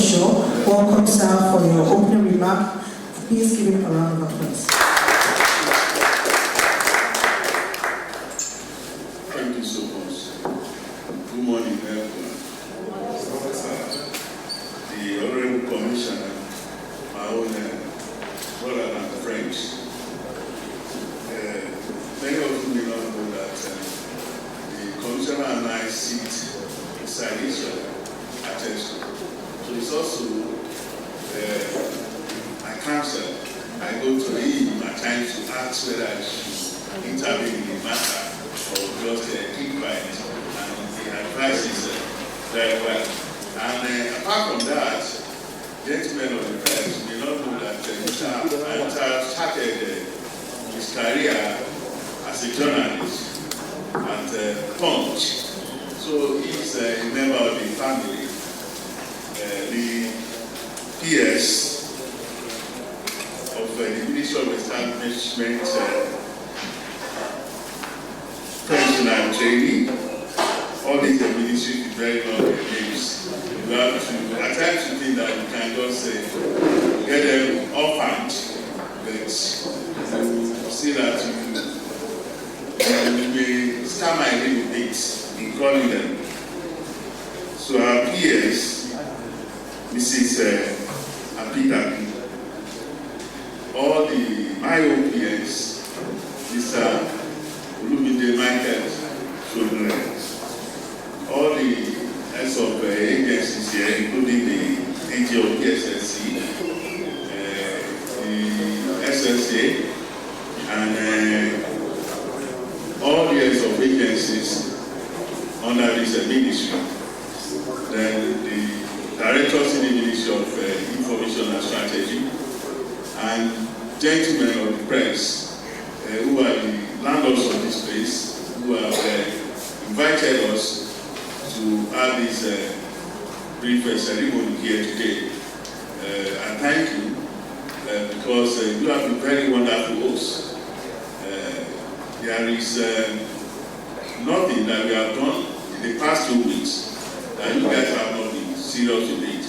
Osho. Welcome, sir, for your opening remark. Please give him a round of applause. Thank you so much. Good morning, everyone. The Honorable Commissioner, my own brother and friends. Many of you may not know that the Commissioner and I sit beside each other at Tesco. So it's also my counsel. I go to him at times to ask whether I should intervene in the matter or just keep quiet. And he advises very well. And apart from that, gentlemen of the press may not know that Mr. started his career as a journalist at Punch. So he's a member of the family, the PS of the Ministerial Establishment, pension and training. All these ministries with very long names. You have to, at times you think that you can just get them orphaned, but you see that you may stammer a little bit in calling them. So our PS, Mrs. Apita, all my own PS, Mr. Olumide Michael, children, all the heads of agencies here, including the NGO PSSC, the SSA, and all the heads of agencies under this ministry. Then the directors in the Ministry of Information and Strategy, and gentlemen of the press, who are the landlords of this place, who have invited us to have this brief ceremony here today. And thank you, because you have been very wonderful hosts. There is nothing that we have done in the past 2 weeks that you guys have not been serious with it.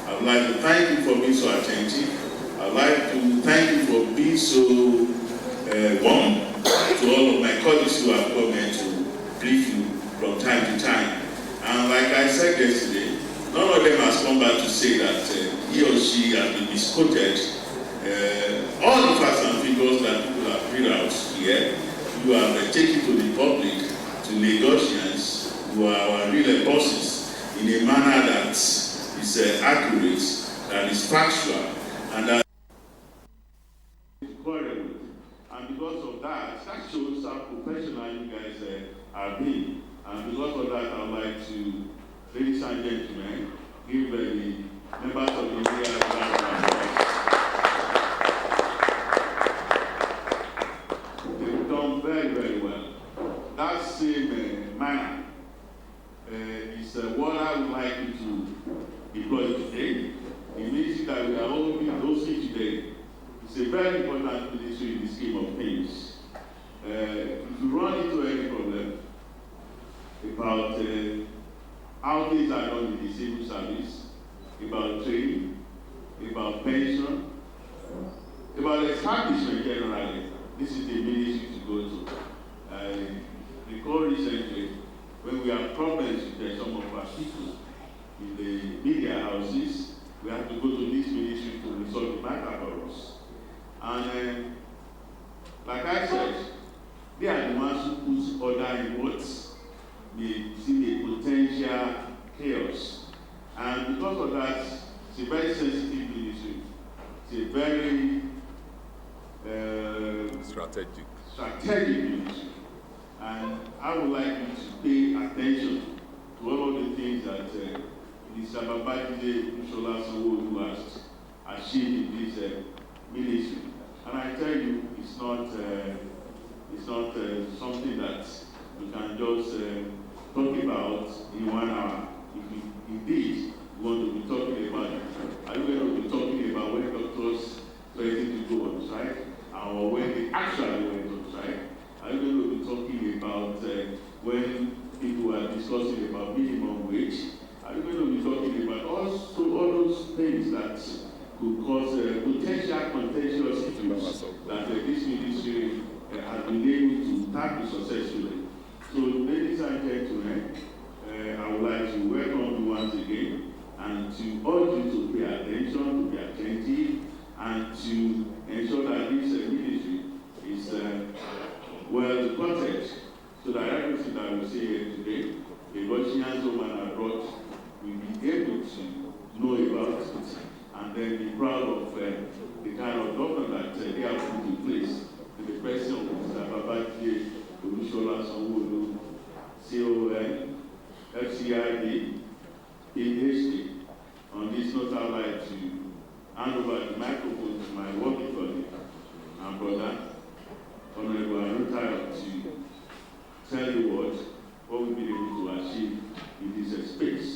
I would like to thank you for being so attentive. I would like to thank you for being so warm to all of my colleagues who have come here to brief you from time to time. And like I said yesterday, none of them has come back to say that he or she has been misquoted. All the facts and figures that people have read out here, you have taken to the public, to Lagosians, who are our real bosses, in a manner that is accurate, that is factual, and that is quarrel. And because of that, that shows how professional you guys are being. And because of that, I would like to, ladies and gentlemen, give the members of the media a round of applause. They've done very, very well. That same manner is what I would like you to deploy today. The ministry that we are hosting today is a very important ministry in the scheme of things. If you run into any problem about how things are done in the civil service, about training, about pension, about establishment generally, this is the ministry to go to. Recall recently, when we have problems with some of our people in the media houses, we have to go to this ministry to resolve the matter for us. And like I said, they are the ones who put order in what may see a potential chaos. And because of that, it's a very sensitive ministry. It's a very strategic ministry. And I would like you to pay attention to all of the things that Mr. Babajide Ushola Sanwo-Olu has achieved in this ministry. And I tell you, it's not something that you can just talk about in 1 hour. If you indeed want to be talking about it, are you going to be talking about when doctors ready to go on strike, or when they actually went on strike? Are you going to be talking about when people are discussing about minimum wage? Are you going to be talking about all those to urge you to pay attention, to be attentive, and to ensure that this ministry is well supported. So that everything that we say here today, the Russians home and abroad will be able to know about it and then be proud of the kind of government that they have put in place. In the person of Mr. Babaki, Olusola Sanwo-Olu, CON, FCID, PhD. On this note, I'd like to hand over the microphone to my working colleague and brother, Honorable Arutayo, to tell you what we've been able to achieve in this space.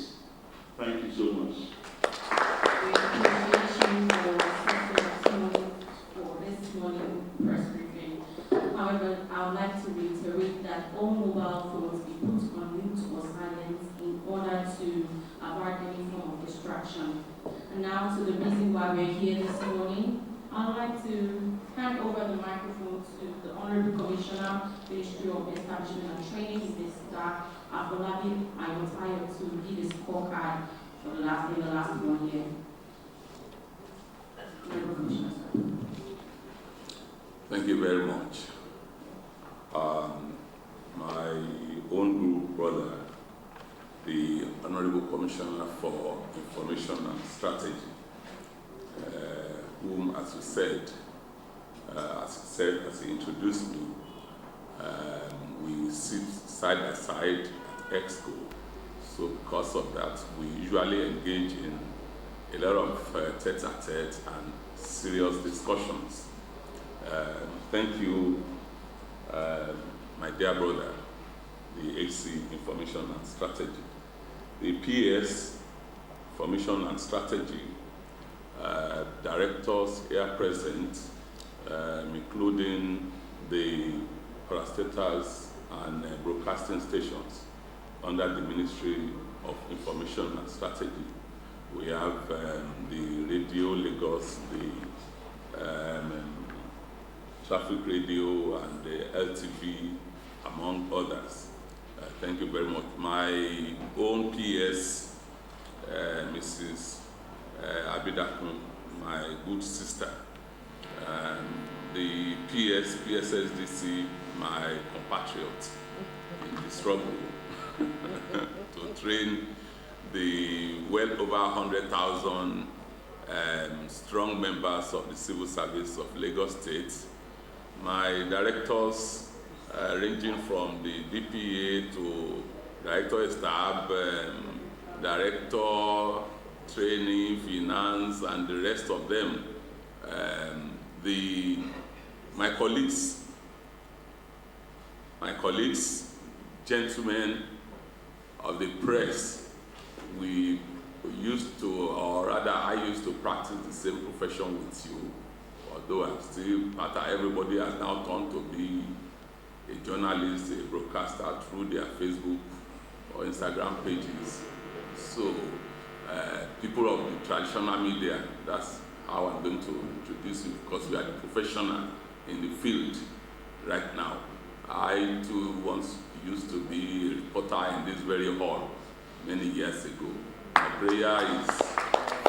Thank you so much. For this morning press briefing. However, I would like to reiterate that all mobile phones be put on mute or silent in order to avoid any form of distraction. And now to the reason why we're here this morning, I'd like to hand over the microphone to the Honorable Commissioner, Ministerial Establishment and Training, Mr. Afolabi Ayotayo, to give his scorecard for the last 1 year. Honorable Commissioner, sir. Thank you very much. My own group brother, the Honorable Commissioner for Information and Strategy, whom, as he introduced me, we sit side by side at Exco. So because of that, we usually engage in a lot of tete-a-tete and serious discussions. Thank you, my dear brother, the HC Information and Strategy. The PS, Information and Strategy, directors here present, including the parastatals and broadcasting stations under the Ministry of Information and Strategy. We have the Radio Lagos, the Traffic Radio, and the LTV, among others. Thank you very much. My own PS, Mrs. Abidakun, my good sister, the PSSDC, my compatriot in the struggle to train the well over 100,000 strong members of the civil service of Lagos State. My directors, ranging from the DPA to Director Stab, Director Training, Finance, and the rest of them. My colleagues, gentlemen of the press, we used to, or rather I used to practice the same profession with you, although I'm still, after everybody has now turned to be a journalist, a broadcaster through their Facebook or Instagram pages. So people of the traditional media, that's how I'm going to introduce you, because we are the professional in the field right now. I too once used to be a reporter in this very hall many years ago. My prayer is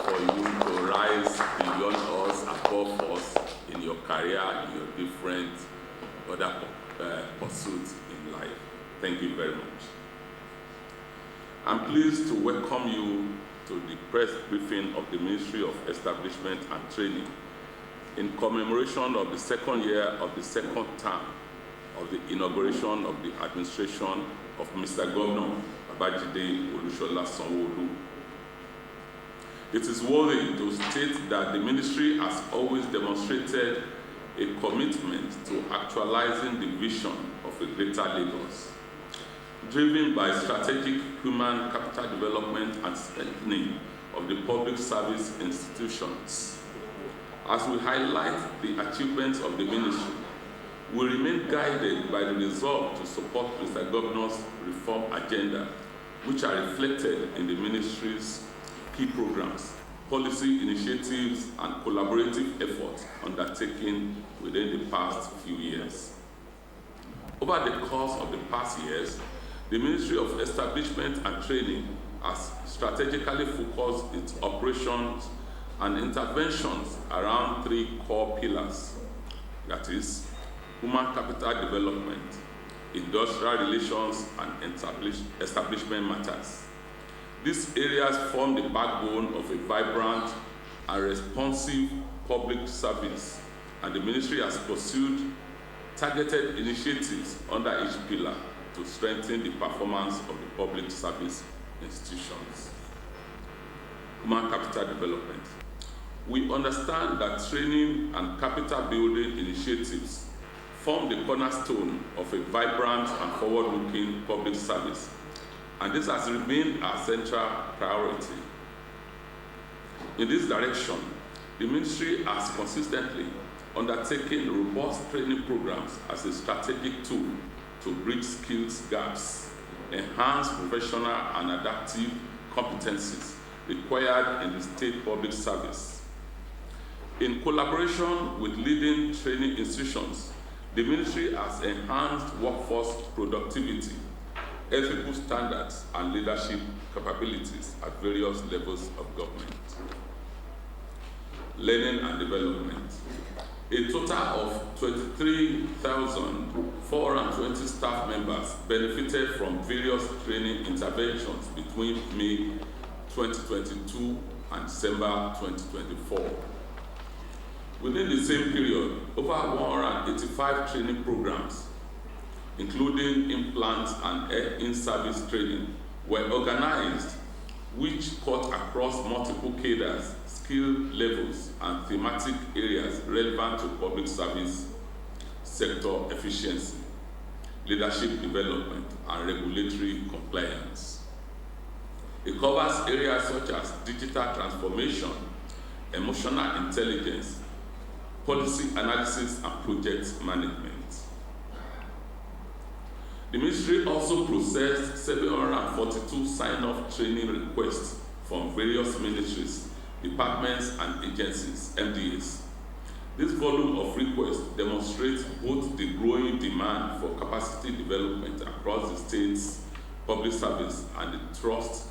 for you to rise beyond us, above us in your career, in your different other pursuits in life. Thank you very much. I'm pleased to welcome you to the press briefing of the Ministry of Establishment and Training in commemoration of the second year of the second term of the inauguration of the administration of Mr. Governor Babajide Olusola Sanwo-Olu. It is worthy to state that the ministry has always demonstrated a commitment to actualizing the vision of a greater Lagos, driven by strategic human capital development and strengthening of the public service institutions. As we highlight the achievements of the ministry, we remain guided by the resolve to support Mr. Governor's reform agenda, which are reflected in the ministry's key programs, policy initiatives, and collaborative efforts undertaken within the past few years. Over the course of the past years, the Ministry of Establishment and Training has strategically focused its operations and interventions around 3 core pillars, that is, human capital development, industrial relations, and establishment matters. These areas form the backbone of a vibrant and responsive public service, and the Ministry has pursued targeted initiatives under each pillar to strengthen the performance of the public service institutions. Human capital development. We understand that training and capital building initiatives form the cornerstone of a vibrant and forward-looking public service, and this has remained our central priority. In this direction, the Ministry has consistently undertaken robust training programs as a strategic tool to bridge skills gaps, enhance professional and adaptive competencies required in the state public service. In collaboration with leading training institutions, the Ministry has enhanced workforce productivity, ethical standards, and leadership capabilities at various levels of government. Learning and development. A total of 23,420 staff members benefited from various training interventions between May 2022 and December 2024. Within the same period, over 185 training programs, including implants and in-service training, were organized, which cut across multiple cadres, skill levels, and thematic areas relevant to public service sector efficiency, leadership development, and regulatory compliance. It covers areas such as digital transformation, emotional intelligence, policy analysis, and project management. The Ministry also processed 742 sign-off training requests from various ministries, departments, and agencies, MDAs. This volume of requests demonstrates both the growing demand for capacity development across the state's public service and the trust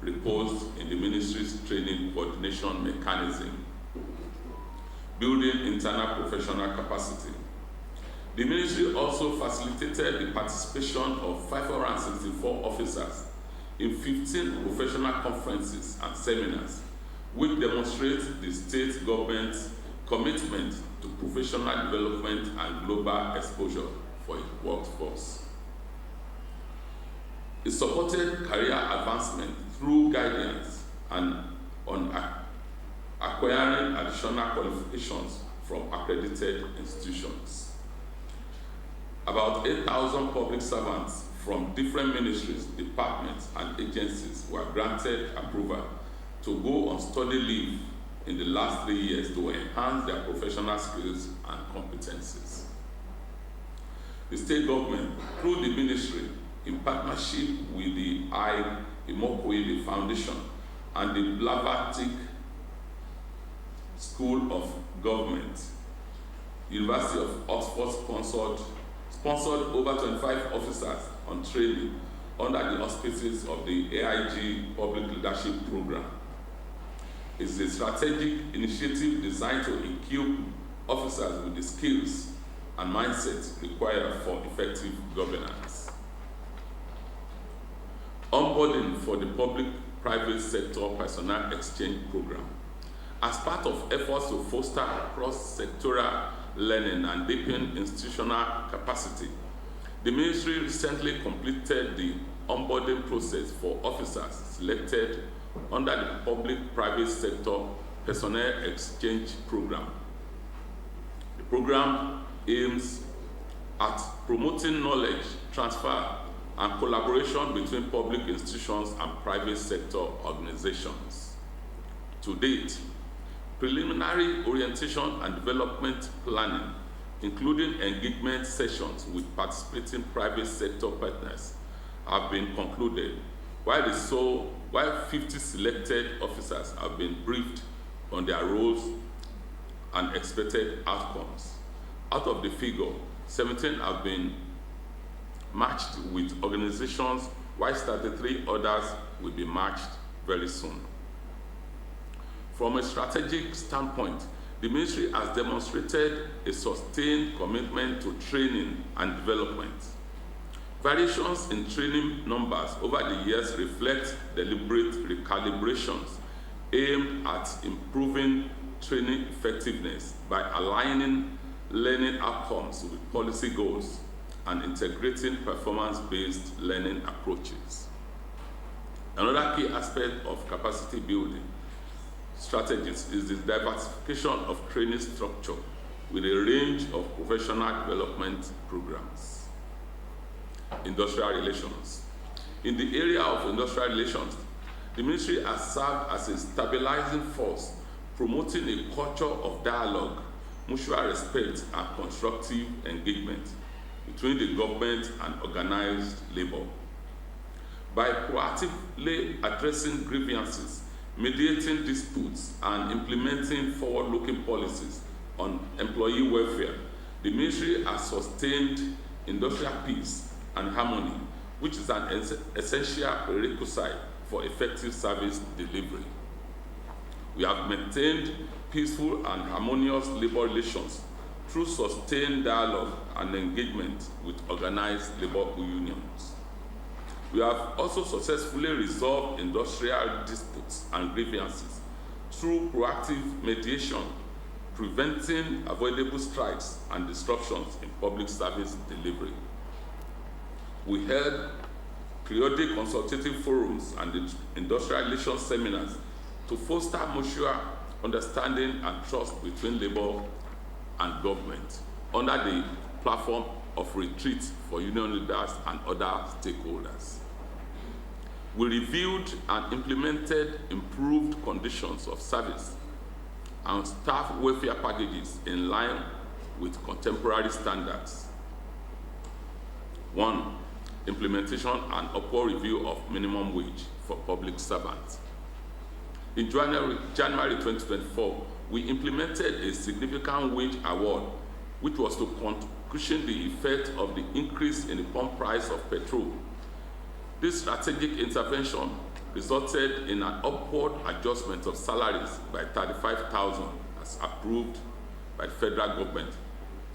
reposed in the Ministry's training coordination mechanism. Building internal professional capacity. The Ministry also facilitated the participation of 564 officers in 15 professional conferences and seminars, which demonstrate the state government's commitment to professional development and global exposure for its workforce. It supported career advancement through guidance and on acquiring additional qualifications from accredited institutions. About 8,000 public servants from different ministries, departments, and agencies were granted approval to go on study leave in the last 3 years to enhance their professional skills and competencies. The state government, through the Ministry, in partnership with the I. Imokwele Foundation and the Blavatic School of Government, University of Oxford sponsored over 25 officers on training under the auspices of the AIG Public Leadership Program. It's a strategic initiative designed to equip officers with the skills and mindsets required for effective governance. Onboarding for the public-private sector personnel exchange program. As part of efforts to foster cross-sectoral learning and deepen institutional capacity, the Ministry recently completed the onboarding process for officers selected under the public-private sector personnel exchange program. The program aims at promoting knowledge transfer and collaboration between public institutions and private sector organizations. To date, preliminary orientation and development planning, including engagement sessions with participating private sector partners, have been concluded, while 50 selected officers have been briefed on their roles and expected outcomes. Out of the figure, 17 have been matched with organizations while 33 others will be matched very soon. From a strategic standpoint, the ministry has demonstrated a sustained commitment to training and development. Variations in training numbers over the years reflect deliberate recalibrations aimed at improving training effectiveness by aligning learning outcomes with policy goals and integrating performance-based learning approaches. Another key aspect of capacity building strategies is the diversification of training structure with a range of professional development programs. Industrial relations. In the area of industrial relations, the ministry has served as a stabilizing force, promoting a culture of dialogue, mutual respect, and constructive engagement between the government and organized labor. By proactively addressing grievances, mediating disputes, and implementing forward-looking policies on employee welfare, the ministry has sustained industrial peace and harmony, which is an essential prerequisite for effective service delivery. We have maintained peaceful and harmonious labor relations through sustained dialogue and engagement with organized labor unions. We have also successfully resolved industrial disputes and grievances through proactive mediation, preventing avoidable strikes and disruptions in public service delivery. We held periodic consultative forums and industrial relations seminars to foster mutual understanding and trust between labor and government under the platform of retreat for union leaders and other stakeholders. We reviewed and implemented improved conditions of service and staff welfare packages in line with contemporary standards. 1. Implementation and upward review of minimum wage for public servants. In January 2024, we implemented a significant wage award, which was to cushion the effect of the increase in the pump price of petrol. This strategic intervention resulted in an upward adjustment of salaries by 35,000 as approved by the federal government,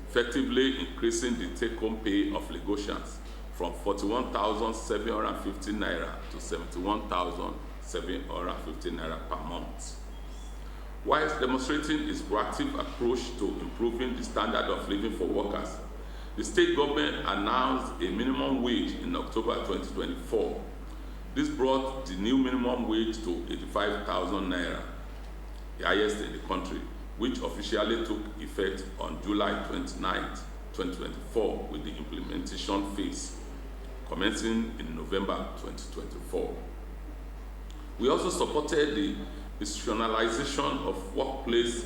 effectively increasing the take-home pay of Lagosians from 41,750 naira to 71,750 naira per month. Whilst demonstrating its proactive approach to improving the standard of living for workers, the state government announced a minimum wage in October 2024. This brought the new minimum wage to 85,000 naira, the highest in the country, which officially took effect on July 29, 2024, with the implementation phase commencing in November 2024. We also supported the institutionalization of workplace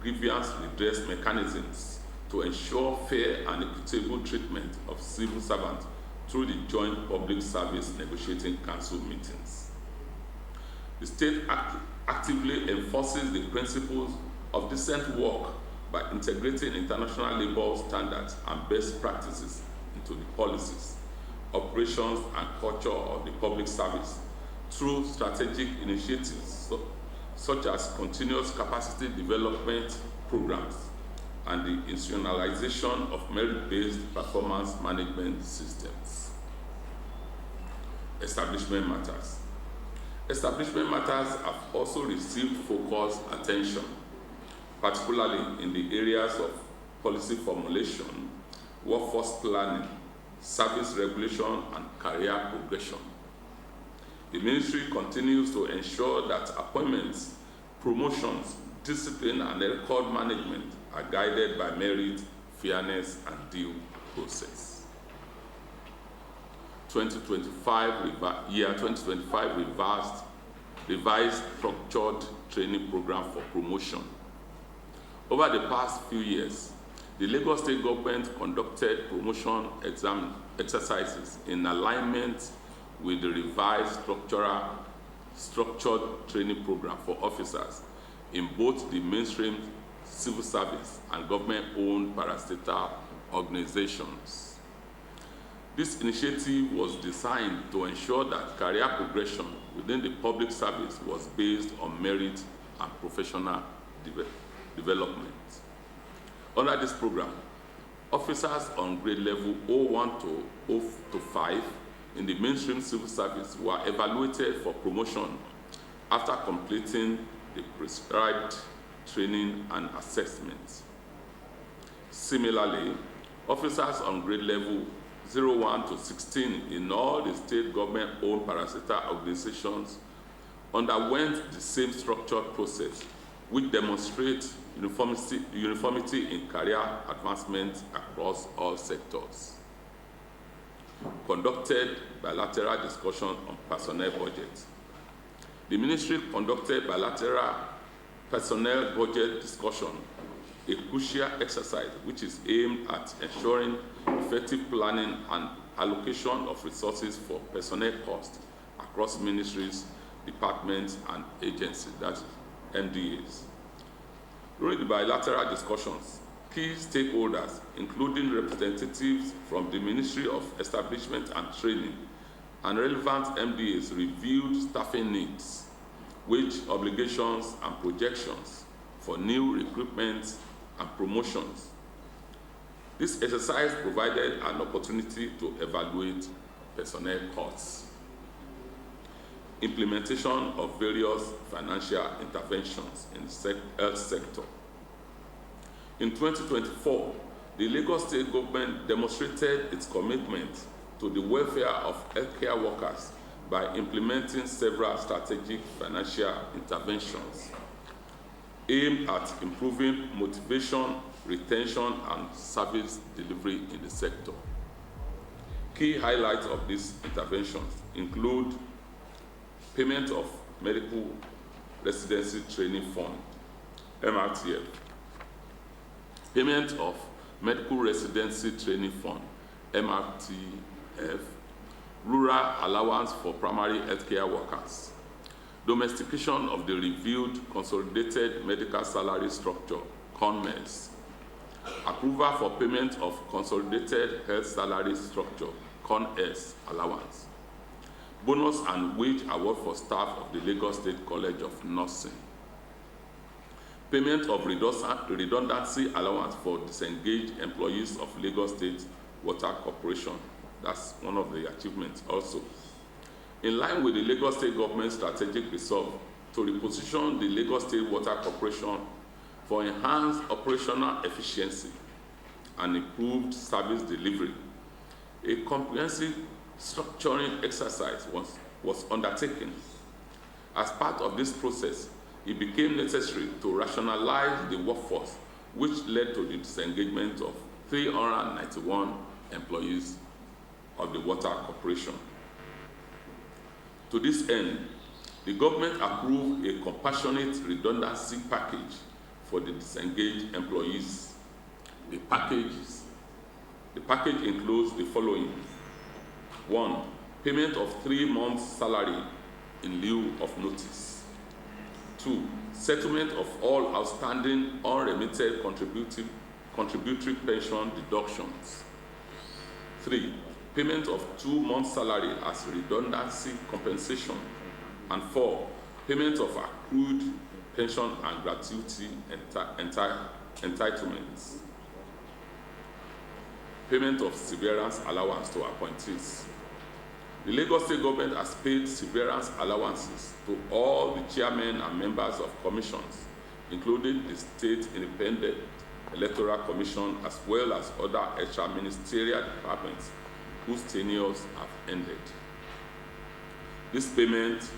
grievance redress mechanisms to ensure fair and equitable treatment of civil servants through the Joint Public Service Negotiating Council meetings. The state actively enforces the principles of decent work by integrating international labor standards and best practices into the policies, operations, and culture of the public service through strategic initiatives such as continuous capacity development programs and the institutionalization of merit-based performance management systems. Establishment matters. Establishment matters have also received focused attention, particularly in the areas of policy formulation, workforce planning, service regulation, and career progression. The ministry continues to ensure that appointments, promotions, discipline, and record management are guided by merit, fairness, and due process. 2025 revised structured training program for promotion. Over the past few years, the Lagos State government conducted promotion exam exercises in alignment with the revised structured training program for officers in both the mainstream civil service and government-owned parastatal organizations. This initiative was designed to ensure that career progression within the public service was based on merit and professional development. Under this program, officers on grade level 01 to 05 in the mainstream civil service were evaluated for promotion after completing the prescribed training and assessments. Similarly, officers on grade level 01 to 16 in all the state government-owned parastatal organizations underwent the same structured process, which demonstrates uniformity in career advancement across all sectors. Conducted bilateral discussion on personnel budget. The ministry conducted bilateral personnel budget discussion, a crucial exercise which is aimed at ensuring effective planning and allocation of resources for personnel costs across ministries, departments, and agencies, that's MDAs. During the bilateral discussions, key stakeholders, including representatives from the Ministry of Establishment and Training and relevant MDAs, reviewed staffing needs, wage obligations, and projections for new recruitment and promotions. This exercise provided an opportunity to evaluate personnel costs, implementation of various financial interventions in the health sector. In 2024, the Lagos State government demonstrated its commitment to the welfare of healthcare workers by implementing several strategic financial interventions aimed at improving motivation, retention, and service delivery in the sector. Key highlights of these interventions include payment of Medical Residency Training Fund, MRTF, payment of Medical Residency Training Fund, MRTF, rural allowance for primary healthcare workers, domestication of the reviewed consolidated medical salary structure, CONMES, approval for payment of consolidated health salary structure, CONS allowance, bonus and wage award for staff of the Lagos State College of Nursing, payment of redundancy allowance for disengaged employees of Lagos State Water Corporation. That's one of the achievements also. In line with the Lagos State government's strategic resolve to reposition the Lagos State Water Corporation for enhanced operational efficiency and improved service delivery, a comprehensive structuring exercise was undertaken. As part of this process, it became necessary to rationalize the workforce, which led to the disengagement of 391 employees of the Water Corporation. To this end, the government approved a compassionate redundancy package for the disengaged employees. The package includes the following: 1. Payment of 3 months' salary in lieu of notice. 2. Settlement of all outstanding unremitted contributory pension deductions. 3. Payment of 2 months' salary as redundancy compensation. And 4. Payment of accrued pension and gratuity entitlements. Payment of severance allowance to appointees. The Lagos State government has paid severance allowances to all the chairmen and members of commissions, including the State Independent Electoral Commission, as well as other extra ministerial departments whose tenures have ended. This payment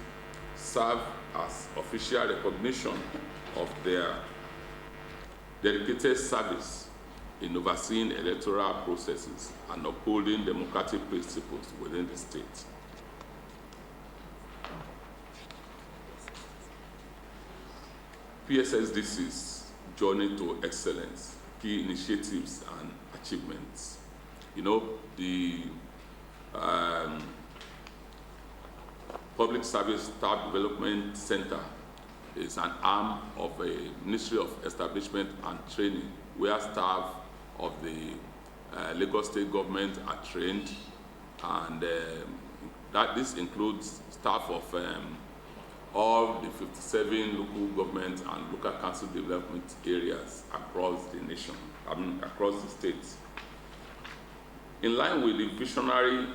serves as official recognition of their dedicated service in overseeing electoral processes and upholding democratic principles within the state. PSSDC's journey to excellence, key initiatives and achievements. You know, the Public Service Staff Development Center is an arm of a Ministry of Establishment and Training, where staff of the Lagos State government are trained and that this includes staff of all the 57 local government and local council development areas across the nation, across the states. In line with the visionary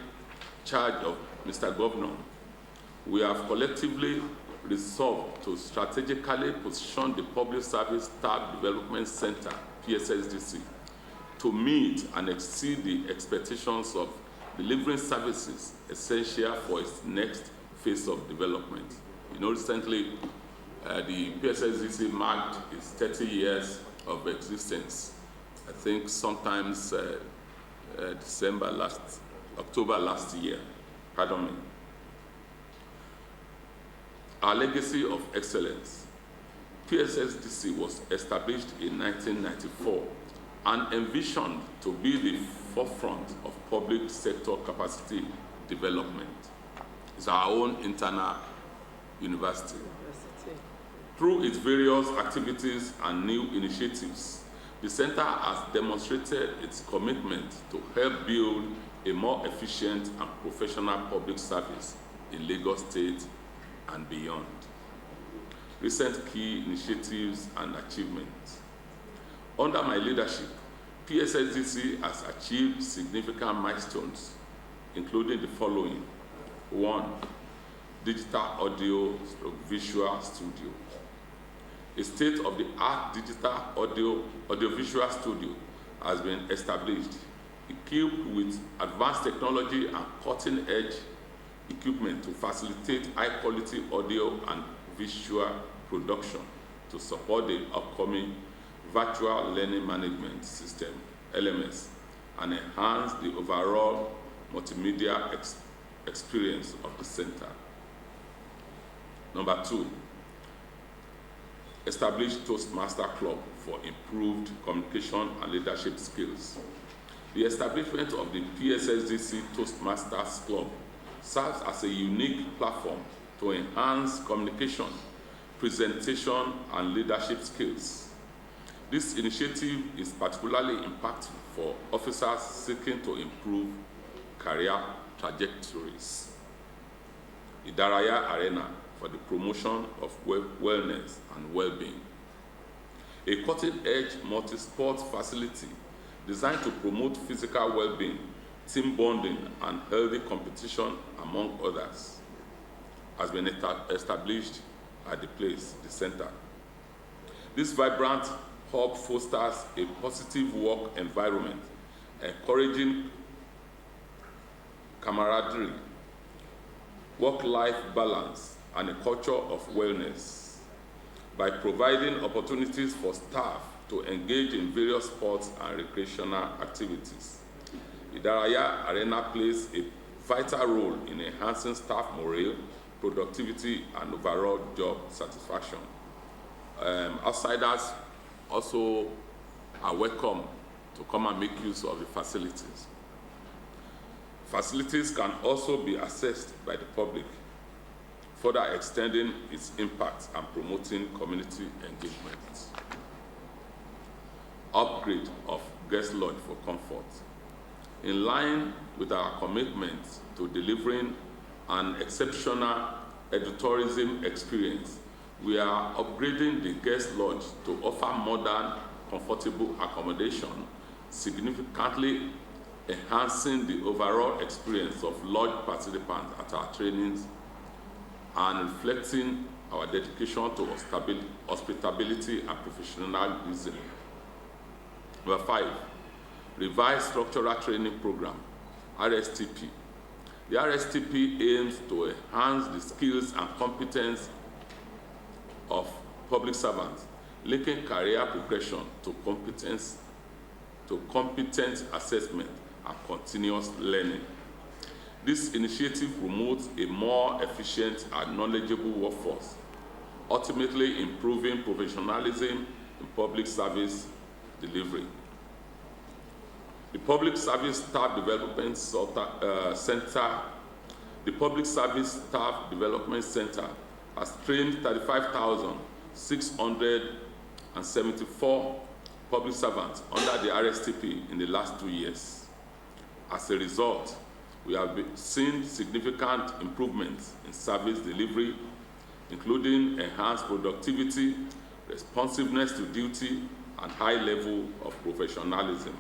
charge of Mr. Governor, we have collectively resolved to strategically position the Public Service Staff Development Center, PSSDC, to meet and exceed the expectations of delivering services essential for its next phase of development. You know, recently, the PSSDC marked its 30 years of existence. I think sometimes October last year, pardon me. Our legacy of excellence. PSSDC was established in 1994 and envisioned to be the forefront of public sector capacity development. It's our own internal university. Through its various activities and new initiatives, the center has demonstrated its commitment to help build a more efficient and professional public service in Lagos State and beyond. Recent key initiatives and achievements. Under my leadership, PSSDC has achieved significant milestones, including the following. 1. Digital audio/visual studio. A state-of-the-art digital audiovisual studio has been established, equipped with advanced technology and cutting-edge equipment to facilitate high-quality audio and visual production to support the upcoming Virtual Learning Management System, LMS, and enhance the overall multimedia experience of the center. Number 2, establish Toastmaster Club for improved communication and leadership skills. The establishment of the PSSDC Toastmasters Club serves as a unique platform to enhance communication, presentation, and leadership skills. This initiative is particularly impactful for officers seeking to improve career trajectories. Idaraya Arena for the promotion of wellness and well-being. A cutting-edge multi-sport facility designed to promote physical well-being, team bonding, and healthy competition, among others, has been established at the center. This vibrant hub fosters a positive work environment, encouraging camaraderie, work-life balance, and a culture of wellness by providing opportunities for staff to engage in various sports and recreational activities. Idaraya Arena plays a vital role in enhancing staff morale, productivity, and overall job satisfaction. Outsiders also are welcome to come and make use of the facilities. Facilities can also be accessed by the public, further extending its impact and promoting community engagement. Upgrade of guest lodge for comfort. In line with our commitment to delivering an exceptional edutourism experience, we are upgrading the guest lodge to offer modern, comfortable accommodation, significantly enhancing the overall experience of lodge participants at our trainings and reflecting our dedication to hospitality and professionalism. Number 5, revised structural training program, RSTP. The RSTP aims to enhance the skills and competence of public servants, linking career progression to competent assessment and continuous learning. This initiative promotes a more efficient and knowledgeable workforce, ultimately improving professionalism in public service delivery. The Public Service Staff Development Center has trained 35,674 public servants under the RSTP in the last 2 years. As a result, we have seen significant improvements in service delivery, including enhanced productivity, responsiveness to duty, and high level of professionalism.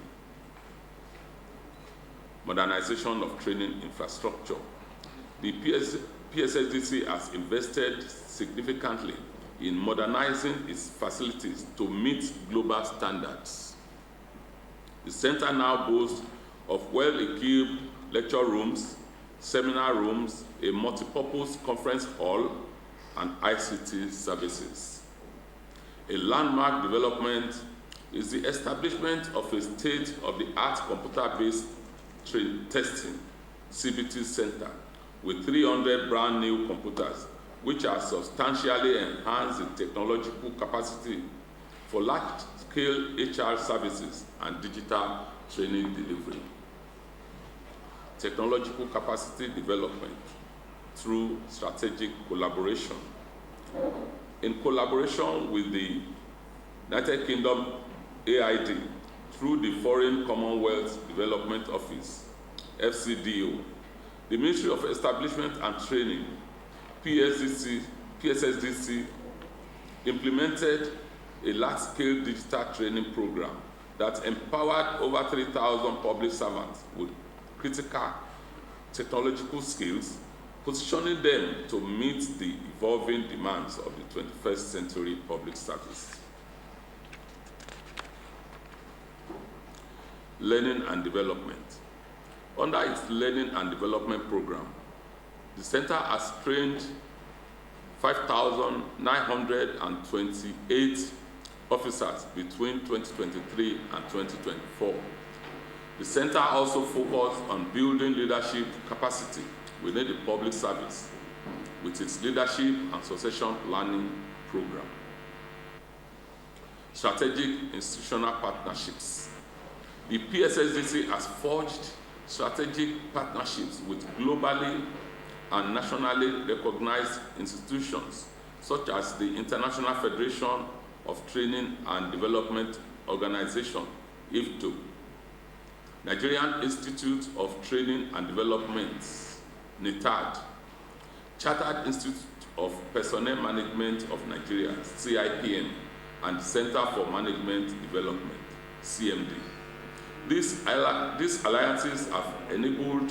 Modernization of training infrastructure. The PSSDC has invested significantly in modernizing its facilities to meet global standards. The center now boasts of well-equipped lecture rooms, seminar rooms, a multipurpose conference hall, and ICT services. A landmark development is the establishment of a state-of-the-art computer-based testing CBT center with 300 brand new computers, which have substantially enhanced the technological capacity for large-scale HR services and digital training delivery. Technological capacity development through strategic collaboration. In collaboration with the United Kingdom AID through the Foreign Commonwealth Development Office, FCDO, the Ministry of Establishment and Training, PSSDC, implemented a large-scale digital training program that empowered over 3,000 public servants with critical technological skills, positioning them to meet the evolving demands of the 21st century public service. Learning and development. Under its learning and development program, the center has trained 5,928 officers between 2023 and 2024. The center also focused on building leadership capacity within the public service with its leadership and succession planning program. Strategic institutional partnerships. The PSSDC has forged strategic partnerships with globally and nationally recognized institutions such as the International Federation of Training and Development Organization, IFDO, Nigerian Institute of Training and Development, NITAD, Chartered Institute of Personnel Management of Nigeria, CIPM, and Center for Management Development, CMD. These alliances have enabled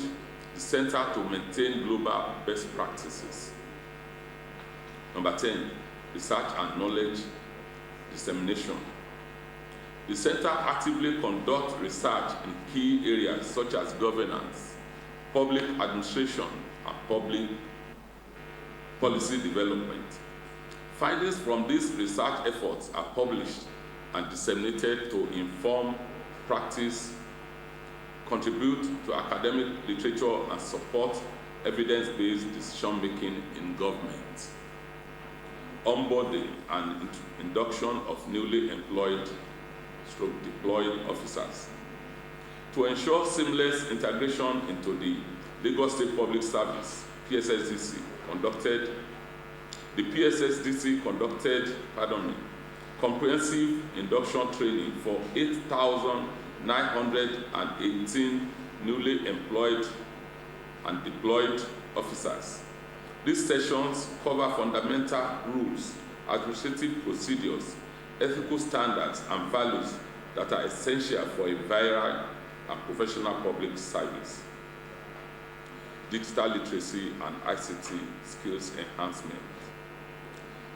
the center to maintain global best practices. Number 10, research and knowledge dissemination. The center actively conducts research in key areas such as governance, public administration, and public policy development. Findings from these research efforts are published and disseminated to inform practice, contribute to academic literature, and support evidence-based decision-making in government. Onboarding and induction of newly employed deployed officers. To ensure seamless integration into the Lagos State Public Service, the PSSDC conducted comprehensive induction training for 8,918 newly employed and deployed officers. These sessions cover fundamental rules, administrative procedures, ethical standards, and values that are essential for a viral and professional public service. Digital literacy and ICT skills enhancement.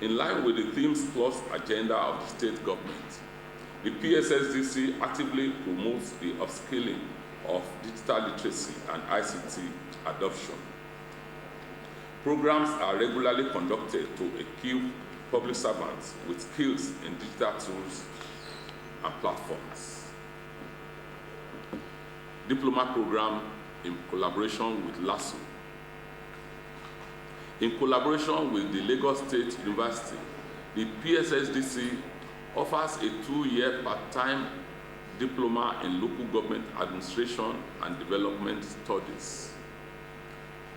In line with the Themes Plus agenda of the state government, the PSSDC actively promotes the upskilling of digital literacy and ICT adoption. Programs are regularly conducted to equip public servants with skills in digital tools and platforms. Diploma program in collaboration with LASU. In collaboration with the Lagos State University, the PSSDC offers a 2-year part-time diploma in local government administration and development studies.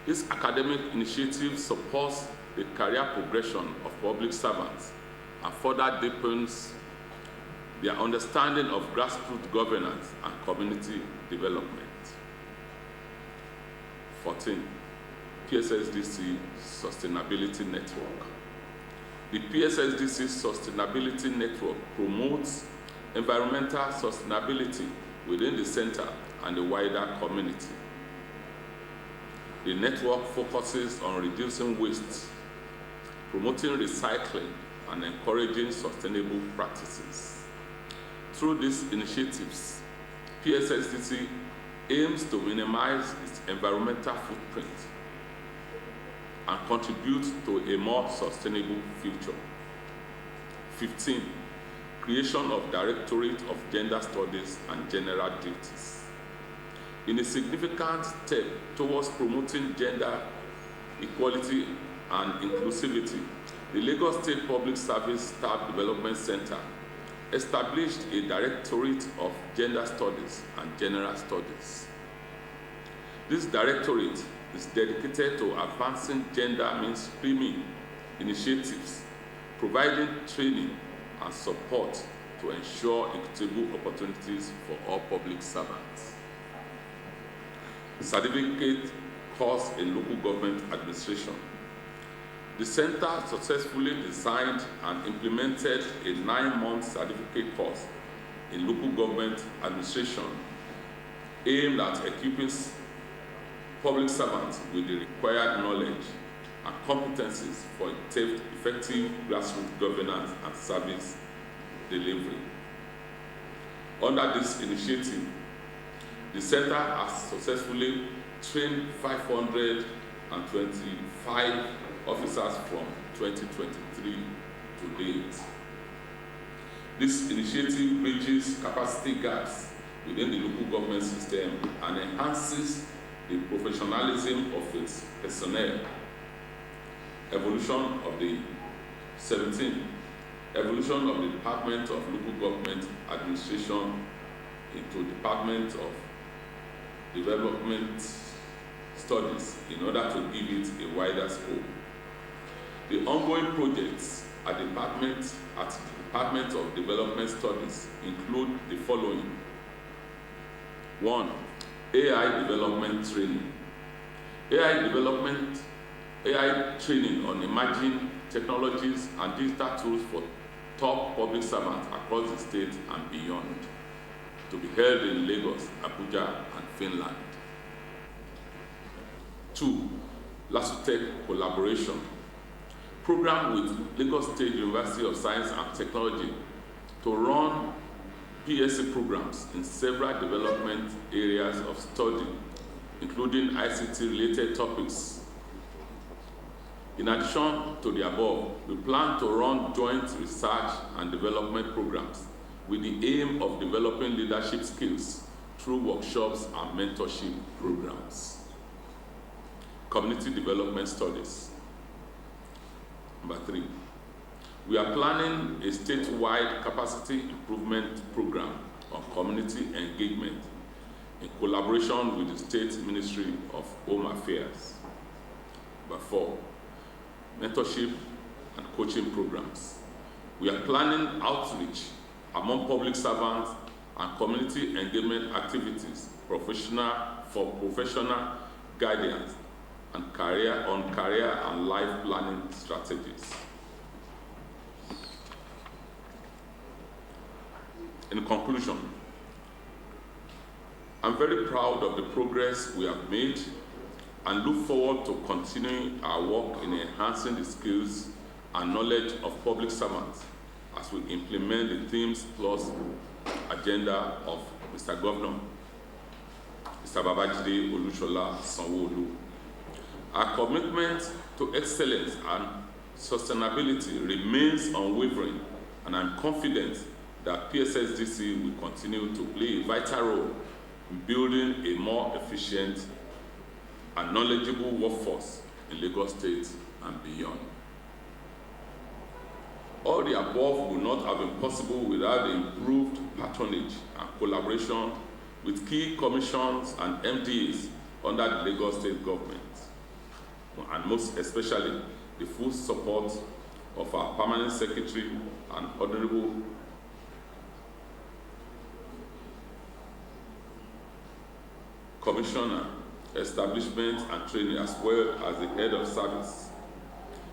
This academic initiative supports the career progression of public servants and further deepens their understanding of grassroots governance and community development. 14. PSSDC Sustainability Network. The PSSDC Sustainability Network promotes environmental sustainability within the center and the wider community. The network focuses on reducing waste, promoting recycling, and encouraging sustainable practices. Through these initiatives, PSSDC aims to minimize its environmental footprint and contribute to a more sustainable future. 15. Creation of Directorate of Gender Studies and General Duties. In a significant step towards promoting gender equality and inclusivity, the Lagos State Public Service Staff Development Center established a Directorate of Gender Studies and General Studies. This directorate is dedicated to advancing gender mainstreaming initiatives, providing training and support to ensure equitable opportunities for all public servants. Certificate course in local government administration. The center successfully designed and implemented a 9-month certificate course in local government administration aimed at equipping public servants with the required knowledge and competencies for effective grassroots governance and service delivery. Under this initiative, the center has successfully trained 525 officers from 2023 to date. This initiative bridges capacity gaps within the local government system and enhances the professionalism of its personnel. Evolution of the Department of Local Government Administration into Department of Development Studies in order to give it a wider scope. The ongoing projects at the Department of Development Studies include the following. 1. AI development training. AI training on emerging technologies and digital tools for top public servants across the state and beyond, to be held in Lagos, Abuja, and Finland. 2. LASUTECH collaboration. Program with Lagos State University of Science and Technology to run PSC programs in several development areas of study, including ICT-related topics. In addition to the above, we plan to run joint research and development programs with the aim of developing leadership skills through workshops and mentorship programs. Community development studies. Number 3. We are planning a statewide capacity improvement program on community engagement in collaboration with the State Ministry of Home Affairs. Number 4. Mentorship and coaching programs. We are planning outreach among public servants and community engagement activities for professional guidance and career and life planning strategies. In conclusion, I'm very proud of the progress we have made and look forward to continuing our work in enhancing the skills and knowledge of public servants as we implement the Themes Plus agenda of Mr. Governor, Mr. Babajide Olusola Sanwo-Olu. Our commitment to excellence and sustainability remains unwavering, and I'm confident that PSSDC will continue to play a vital role in building a more efficient and knowledgeable workforce in Lagos State and beyond. All the above would not have been possible without the improved patronage and collaboration with key commissions and MDAs under the Lagos State government, and most especially the full support of our Permanent Secretary and Honorable Commissioner establishment and training, as well as the head of service.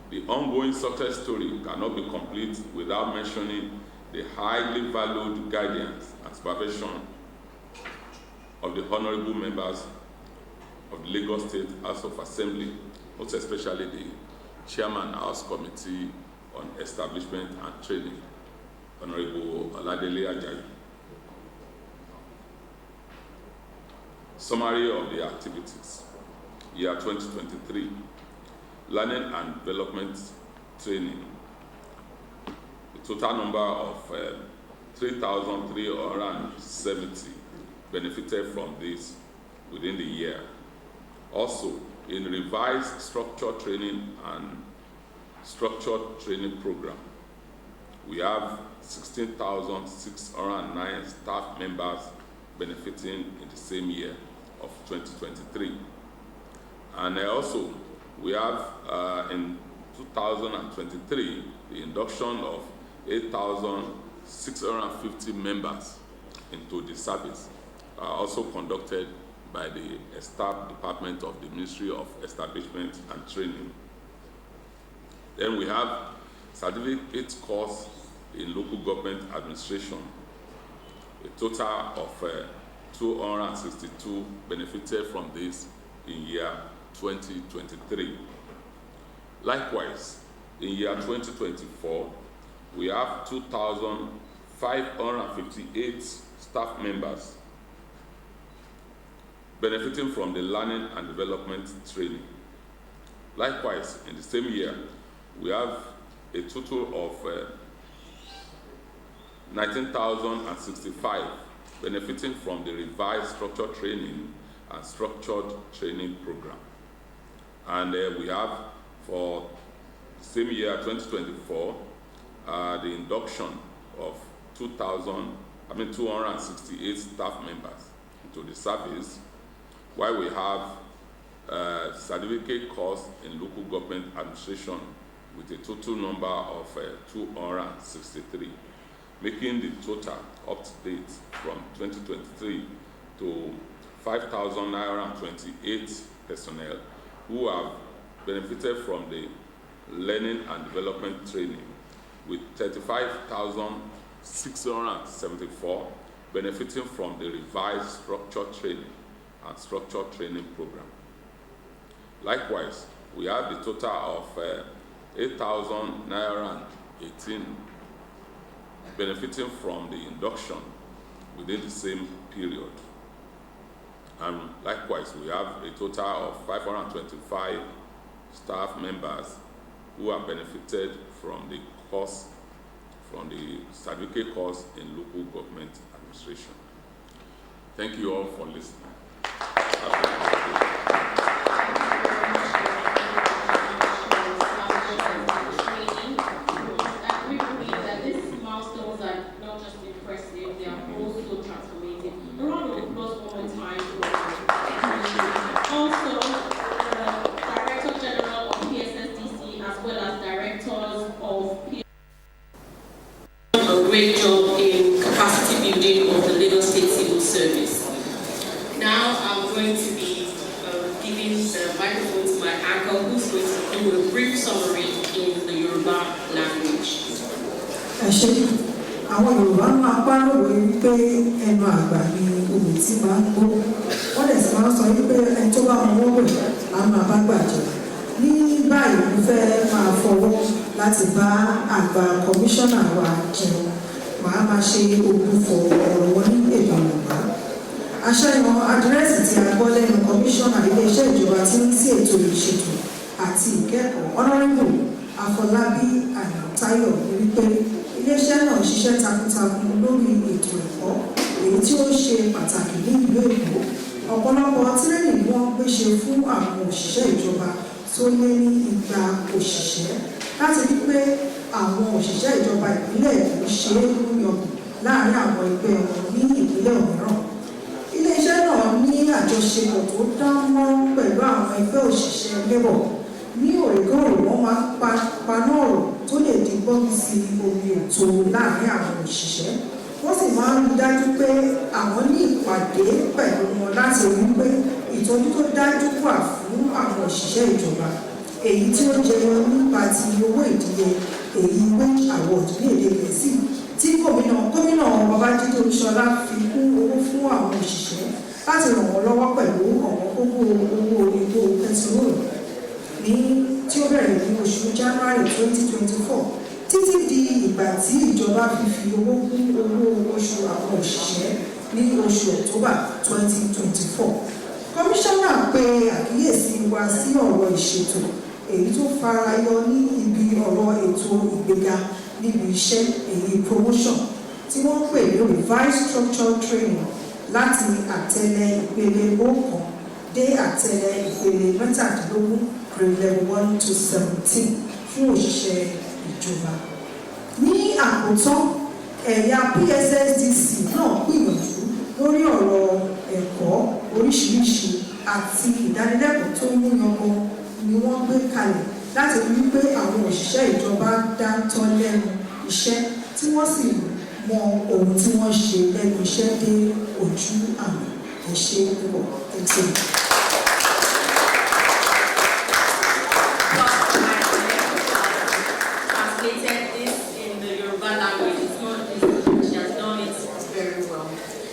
The ongoing success story cannot be complete without mentioning the highly valued guidance and supervision of the honorable members of the Lagos State House of Assembly, most especially the Chairman House Committee on Establishment and Training, Honorable Oladele Ajayi. Summary of the activities. Year 2023, learning and development training. The total number of 3,370 benefited from this within the year. Also, in revised structured training and structured training program, we have 16,609 staff members benefiting in the same year of 2023. And also, we have in 2023, the induction of 8,650 members into the service, also conducted by the Staff Department of the Ministry of Establishment and Training. Then we have certificate course in local government administration. A total of 262 benefited from this in year 2023. Likewise, in year 2024, we have 2,558 staff members benefiting from the learning and development training. Likewise, in the same year, we have a total of 19,065 benefiting from the revised structured training and structured training program. And we have, for the same year, 2024, the induction of 268 staff members into the service, while we have certificate course in local government administration with a total number of 263, making the total up to date from 2023 to 5,928 personnel who have benefited from the learning and development training, with 35,674 benefiting from the revised structured training and structured training program. Likewise, we have the total of 8,918 benefiting from the induction within the same period. And likewise, we have a total of 525 staff members who have benefited from the course, from the certificate course in local government administration. Thank you all for listening. Great job in capacity building of the Lagos State Civil Service. Now I'm going to be giving the microphone to my uncle, who's going to do a brief summary in the Yoruba language. Àwọn Yorùbá máa pàrọwé wípé ẹnu àgbà ni omi tí máa ń gbó. Wọ́n dẹ̀ sì máa ń sọ wípé ẹni tó bá mọwọ́ wẹ̀ á máa bá gbàjẹ́. Ní báyìí mo fẹ́ máa fọwọ́ láti bá àgbà kọmíṣánná wa jẹun. Màá máa ṣe ògbufọ̀ ọ̀rọ̀ wọn ní èdè Yorùbá. Aṣáyàn àdírẹ́sì tí a gbọ́ lẹ́nu kọmíṣánná ilé-iṣẹ́ ìjọba tí ń sí ètò ìṣètò àti ìkẹ́kọ̀ọ́ Honorable Afọlábí Àyàntáyọ̀ ní wípé iléeṣẹ́ náà ṣiṣẹ́ takuntakun lórí ètò ẹ̀kọ́ èyí tí ó ṣe pàtàkì ní ìlú Èkó. Ọ̀pọ̀lọpọ̀ tírẹ́nì ni wọ́n gbé ṣe fún àwọn òṣìṣẹ́ ìjọba tó lé ní 200 òṣìṣẹ́ láti rí pé àwọn òṣìṣẹ́ ìjọba ìpínlẹ̀ Èkó ṣe é lóyọ̀kù láàárín àwọn ẹgbẹ́ wọn ní ìpínlẹ̀ òmíràn. Iléeṣẹ́ náà ní àjọṣepọ̀ tó dán mọ́rán pẹ̀lú àwọn ẹgbẹ́ òṣìṣẹ́ Labour. Ní òrèkóòrè wọ́n máa ń paná ọ̀rọ̀ tó lè di gbọ́mi sí omi ètò láàárín àwọn òṣìṣẹ́. Wọ́n sì máa ń rí dájú pé àwọn ní ìpàdé pẹ̀lú wọn láti rí pé ìtọ́jú tó dájú wà fún àwọn òṣìṣẹ́ ìjọba èyí tí ó jẹyọ nípa ti owó ìdíye èyí wage award ní èdè Gẹ̀ẹ́sì tí gómìnà Babájídé Olúṣọlá fi kún owó fún àwọn òṣìṣẹ́ láti ràn wọ́n lọ́wọ́ pẹ̀lú ọ̀wọ́ngógó owó epo pẹtiróòlù ní tí ó bẹ̀rẹ̀ ní oṣù January 2024 títí di ìgbà tí ìjọba fi owó kún owó oṣù àwọn òṣìṣẹ́ ní oṣù October 2024. Kọmíṣánná pe àkíyèsí wa sí ọ̀rọ̀ ìṣètò èyí tó farayọ ní ibi ọ̀rọ̀ ètò ìgbéga níbi iṣẹ́ èyí promotion tí wọ́n pè ní revised structural training láti àtẹlẹ ìpele 1 dé àtẹlẹ ìpele 17 grade level 1 to 17 fún òṣìṣẹ́ ìjọba. Ní àkótán ẹ̀yà PSSDC náà gbìyànjú lórí ọ̀rọ̀ ẹ̀kọ́ oríṣiríṣi àti ìdánilẹ́kọ̀ọ́ tó ń múyangan ni wọ́n gbé kalẹ̀ láti rí pé àwọn òṣìṣẹ́ ìjọba dáńtọ́ lẹ́nu iṣẹ́ tí wọ́n sì mọ ohun tí wọ́n ṣe lẹ́nu iṣẹ́ dé ojú àmì ẹ̀ṣẹ́ púpọ̀ ẹ̀ṣẹ́.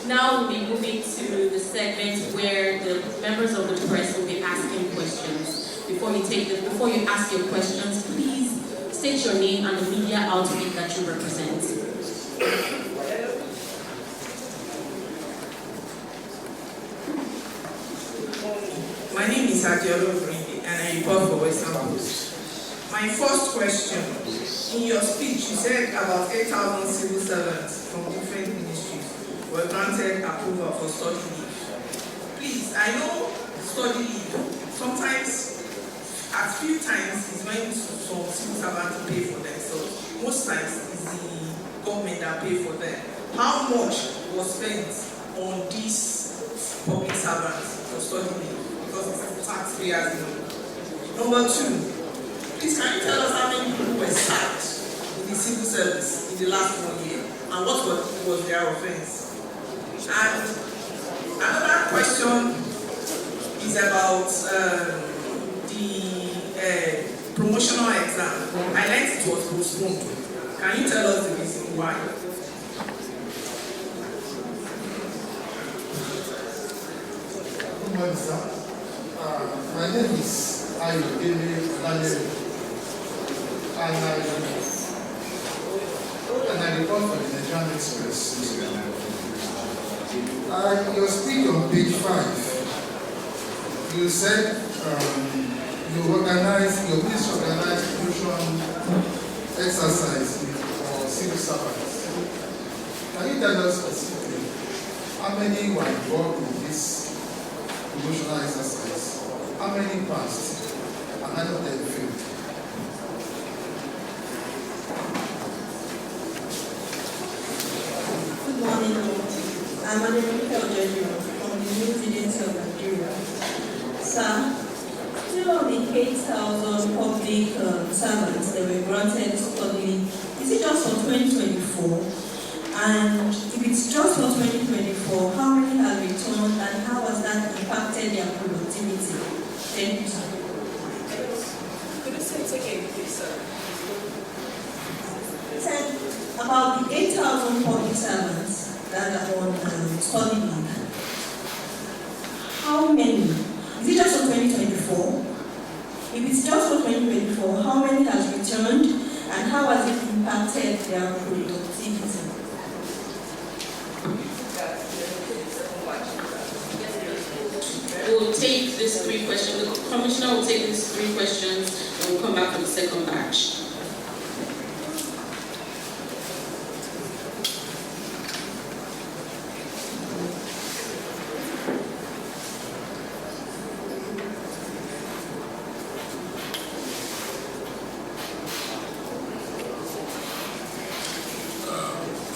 Now we'll be moving to the segment where the members of the press will be asking questions. Before you ask your questions, please state your name and the media outfit that you represent. My name is Adiola Brindi and I report for Western Post. My first question, in your speech you said about 8,000 civil servants from different ministries were granted approval for study leave. Please, I know study leave, sometimes, at few times, is when some civil servants pay for themselves. Most times, it's the government that pay for them. How much was spent on these public servants for study leave? Because it's taxpayers' money. Number 2, please can you tell us how many people were sacked in the civil service in the last 1 year? And what was their offense? And another question is about the promotional exam. I learned it was postponed. Can you tell us the reason why? Good morning, sir. My name is Y2025, and I report for the Ministerial Express. Your speech on page 5, you said your ministry organized promotion exercise for civil servants. Can you tell us specifically how many were involved in this promotional exercise? How many passed and how many of them failed? Good morning, I'm Ministerial from the Ministerial of Nigeria. Sir, still on the 8,000 public servants that were granted study, is it just for 2024? And if it's just for 2024, how many have returned and how has that impacted their productivity? Thank you, sir. Could you say it again, please, sir? It said about the 8,000 public servants that are on study leave. How many? Is it just for 2024? If it's just for 2024, how many has returned and how has it impacted their productivity? We'll take these 3 questions. The Commissioner will take these 3 questions and we'll come back for the second batch.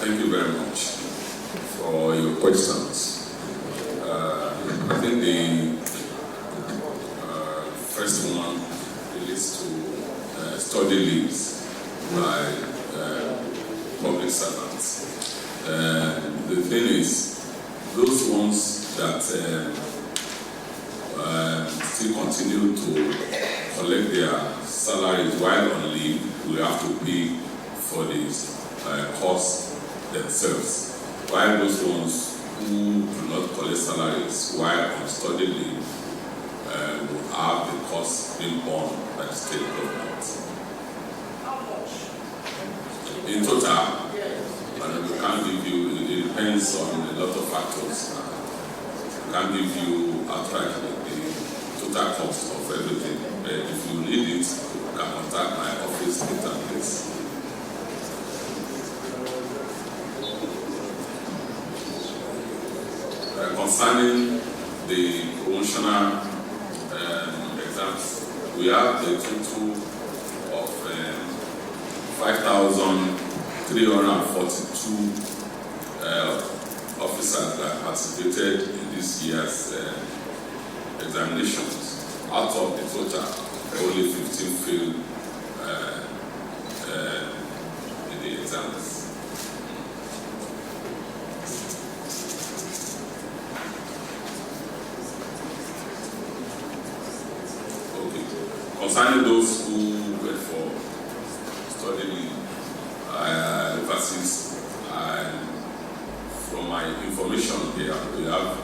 Thank you very much for your questions. I think the first one relates to study leaves by public servants. The thing is, those ones that still continue to collect their salaries while on leave, we have to pay for this costs themselves. While those ones who do not collect salaries while on study leave will have the costs being borne by the state government. How much? In total, and we can't give you, it depends on a lot of factors. We can't give you outright the total cost of everything. If you need it, you can contact my office later, please. Concerning the promotional exams, we have the total of 5,342 officers that participated in this year's examinations. Out of the total, only 15 failed in the exams. Concerning those who went for studying overseas, from my information here, we have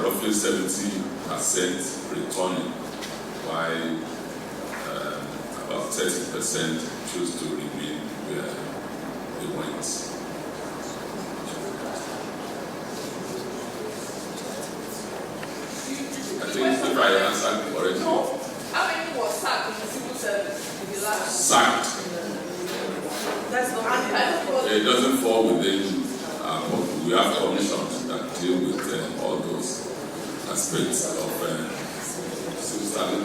roughly 70% returning, while about 30% choose to remain where they went. I think if I answered correctly. No. How many was sacked in the civil service in the last? Sacked. That's not It doesn't fall within we have commissions that deal with all those aspects of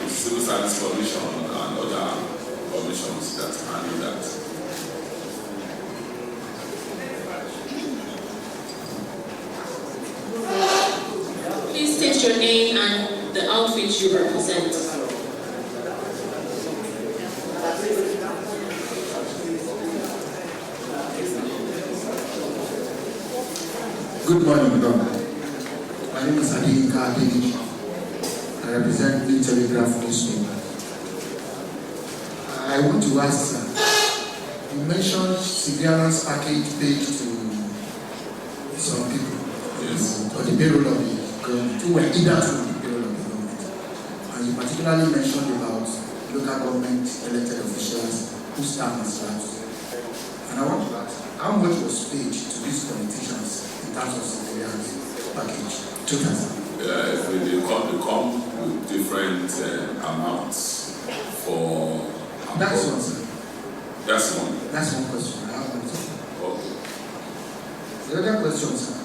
civil service commission and other commissions that handle that. Please state your name and the outfit you represent. Good morning, Doctor. My name is Adinka Adinich. I represent the Telegraph newspaper. I want to ask, sir, you mentioned severance package paid to some people, Yes. on the payroll of the government, who were either to the payroll of the government. And you particularly mentioned about local government elected officials whose term has lapsed. And I want to ask, how much was paid to these politicians in terms of severance package? 2,000. They come with different amounts for. That's one, sir. That's one. That's one question. I have one, sir. Okay. The other question, sir.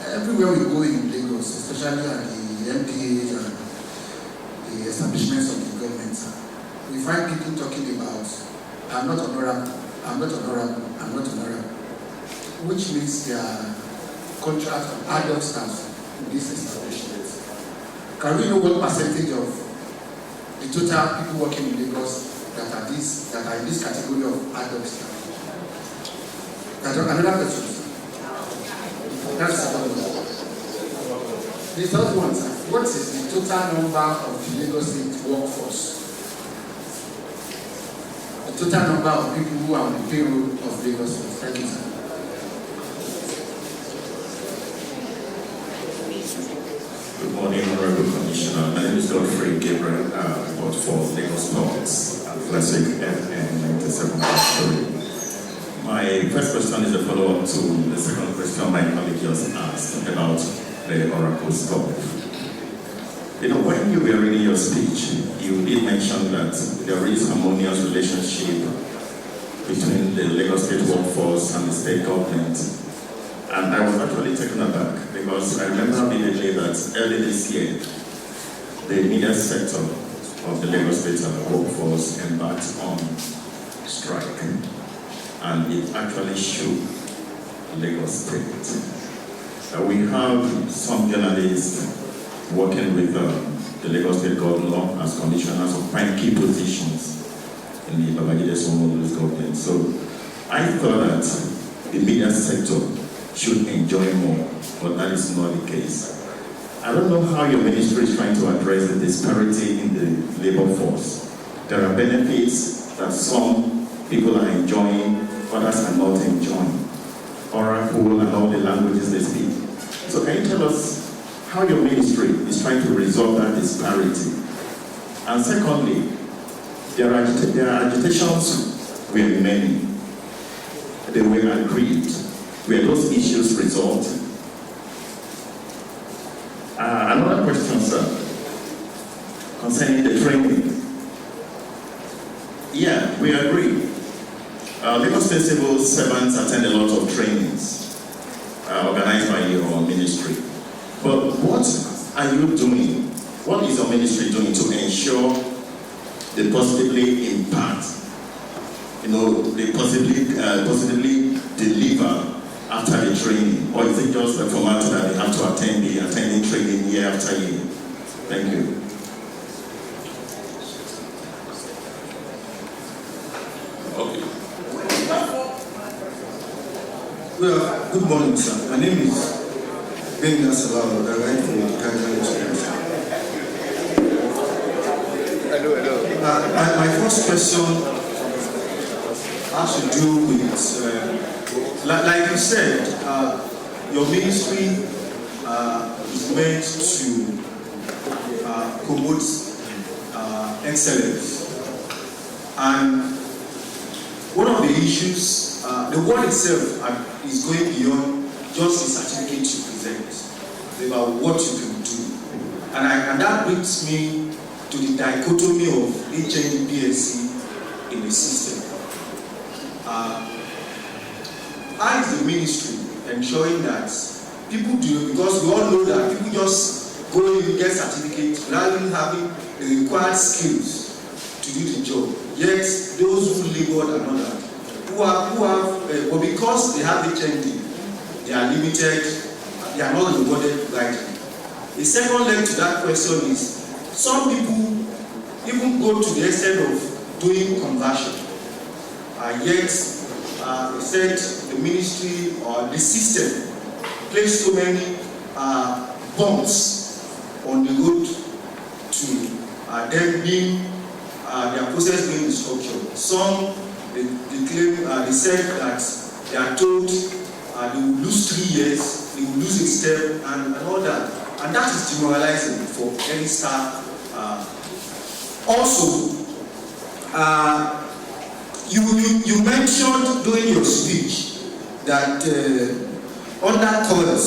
Everywhere we go in Lagos, especially at the MPAs and the establishments of the government, sir, we find people talking about, I'm not honorable, I'm not honorable, I'm not honorable, which means they are contract of adult staff in this establishment. Can we know what percentage of the total people working in Lagos that are in this category of adult staff? Another question, sir. That's the second one. The third one, sir. What is the total number of the Lagos State workforce? The total number of people who are on the payroll of Lagos State. Thank you, sir. Good morning, Honorable Commissioner. My name is Godfrey Gabriel, report for Lagos Ports at Classic FM 97.3. My first question is a follow-up to the second question my colleague just asked about the Oracle scope. You know, when you were reading your speech, you did mention that there is harmonious relationship between the Lagos State workforce and the state government. And I was actually taken aback because I remember vividly that early this year, the media sector of the Lagos State workforce embarked on strike, and it actually shook Lagos State. We have some journalists working with the Lagos State governor as commissioners of prime key positions in the Babajide Sanwo-Olu's government. So I thought that the media sector should enjoy more, but that is not the case. I don't know how your ministry is trying to address the disparity in the labor force. There are benefits that some people are enjoying, others are not enjoying. Oracle and all the languages they speak. So can you tell us how your ministry is trying to resolve that disparity? And secondly, their agitations were many. They were agreed. Were those issues resolved? Another question, sir, concerning the training. Yeah, we agree. Lagos State civil servants attend a lot of trainings organized by your ministry. But what are you doing? What is your ministry doing to ensure they positively impact? They positively deliver after the training? Or is it just a formality that they have to attending training year after year? Thank you. Okay. Well, good morning, sir. My name is Benga Salao, the right from the Kaiser Institute. Hello. My first question has to do with, like you said, your ministry is meant to promote excellence. And one of the issues, the word itself is going beyond just the certificate you present. It's about what you can do. And that brings me to the dichotomy of HND BSc in the system. How is the ministry ensuring that people do, because we all know that people just go in, get certificates without even having the required skills to do the job. Yet those who labor and all that, who have, but because they have HND, they are limited, they are not rewarded rightly. The second leg to that question is, some people even go to the extent of doing conversion, yet they said the ministry or the system placed so many bumps on the road to them being their process being structured. Some they claim they said that they are told they will lose 3 years, they will lose a step and all that, and that is demoralizing for any staff. Also, you mentioned during your speech that under CORES,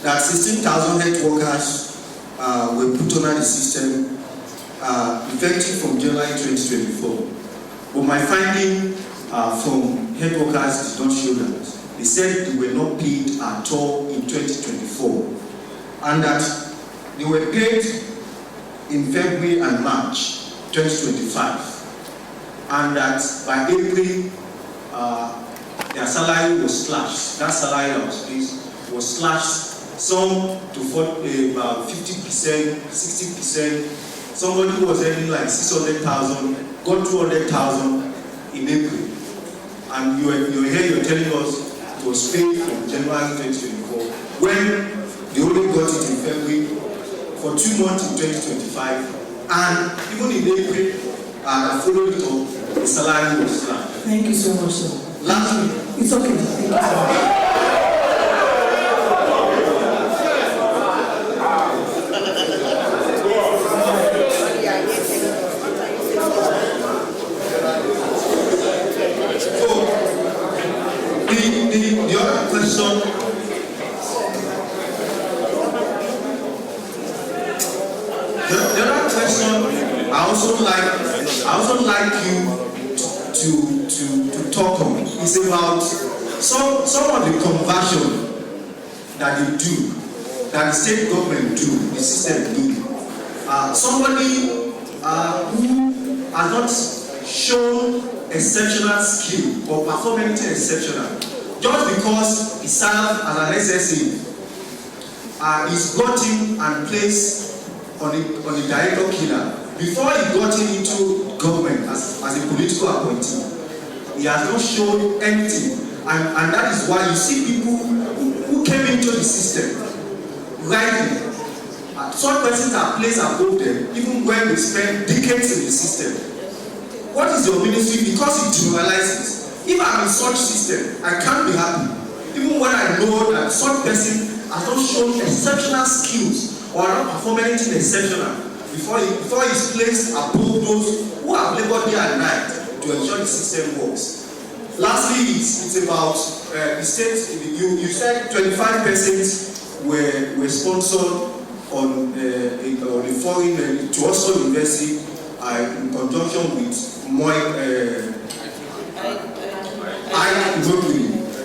that 16,000 health workers were put under the system effective from January 2024. But my finding from health workers did not show that. They said they were not paid at all in 2024, and that they were paid in February and March 2025, and that by April their salary was slashed. That salary that was paid was slashed, some to about 50%, 60%. Somebody who was earning like 600,000 got 200,000 in April, and you're here, you're telling us it was paid from January 2024 when they only got it in February, for 2 months in 2025, and even in April, followed it up, the salary was slashed. Thank you so much, sir. Lastly, it's okay. Thank you. The other question, I also like you to talk on. It's about some of the conversion that they do, that the state government do, the system do. Somebody who has not shown exceptional skill or perform anything exceptional, just because he served as an SSA, is brought in and placed on the director killer. Before he got into government as a political appointee, he has not shown anything, and that is why you see people who came into the system rightly. Such persons are placed above them even when they spend decades in the system. What is your ministry? Because it demoralizes. If I'm in such system, I can't be happy. Even when I know that such person has not shown exceptional skills or not performed anything exceptional before he is placed above those who have labored day and night to ensure the system works. Lastly, it's about the state. You said 25 persons were sponsored on the foreign to also university in conjunction with Moi.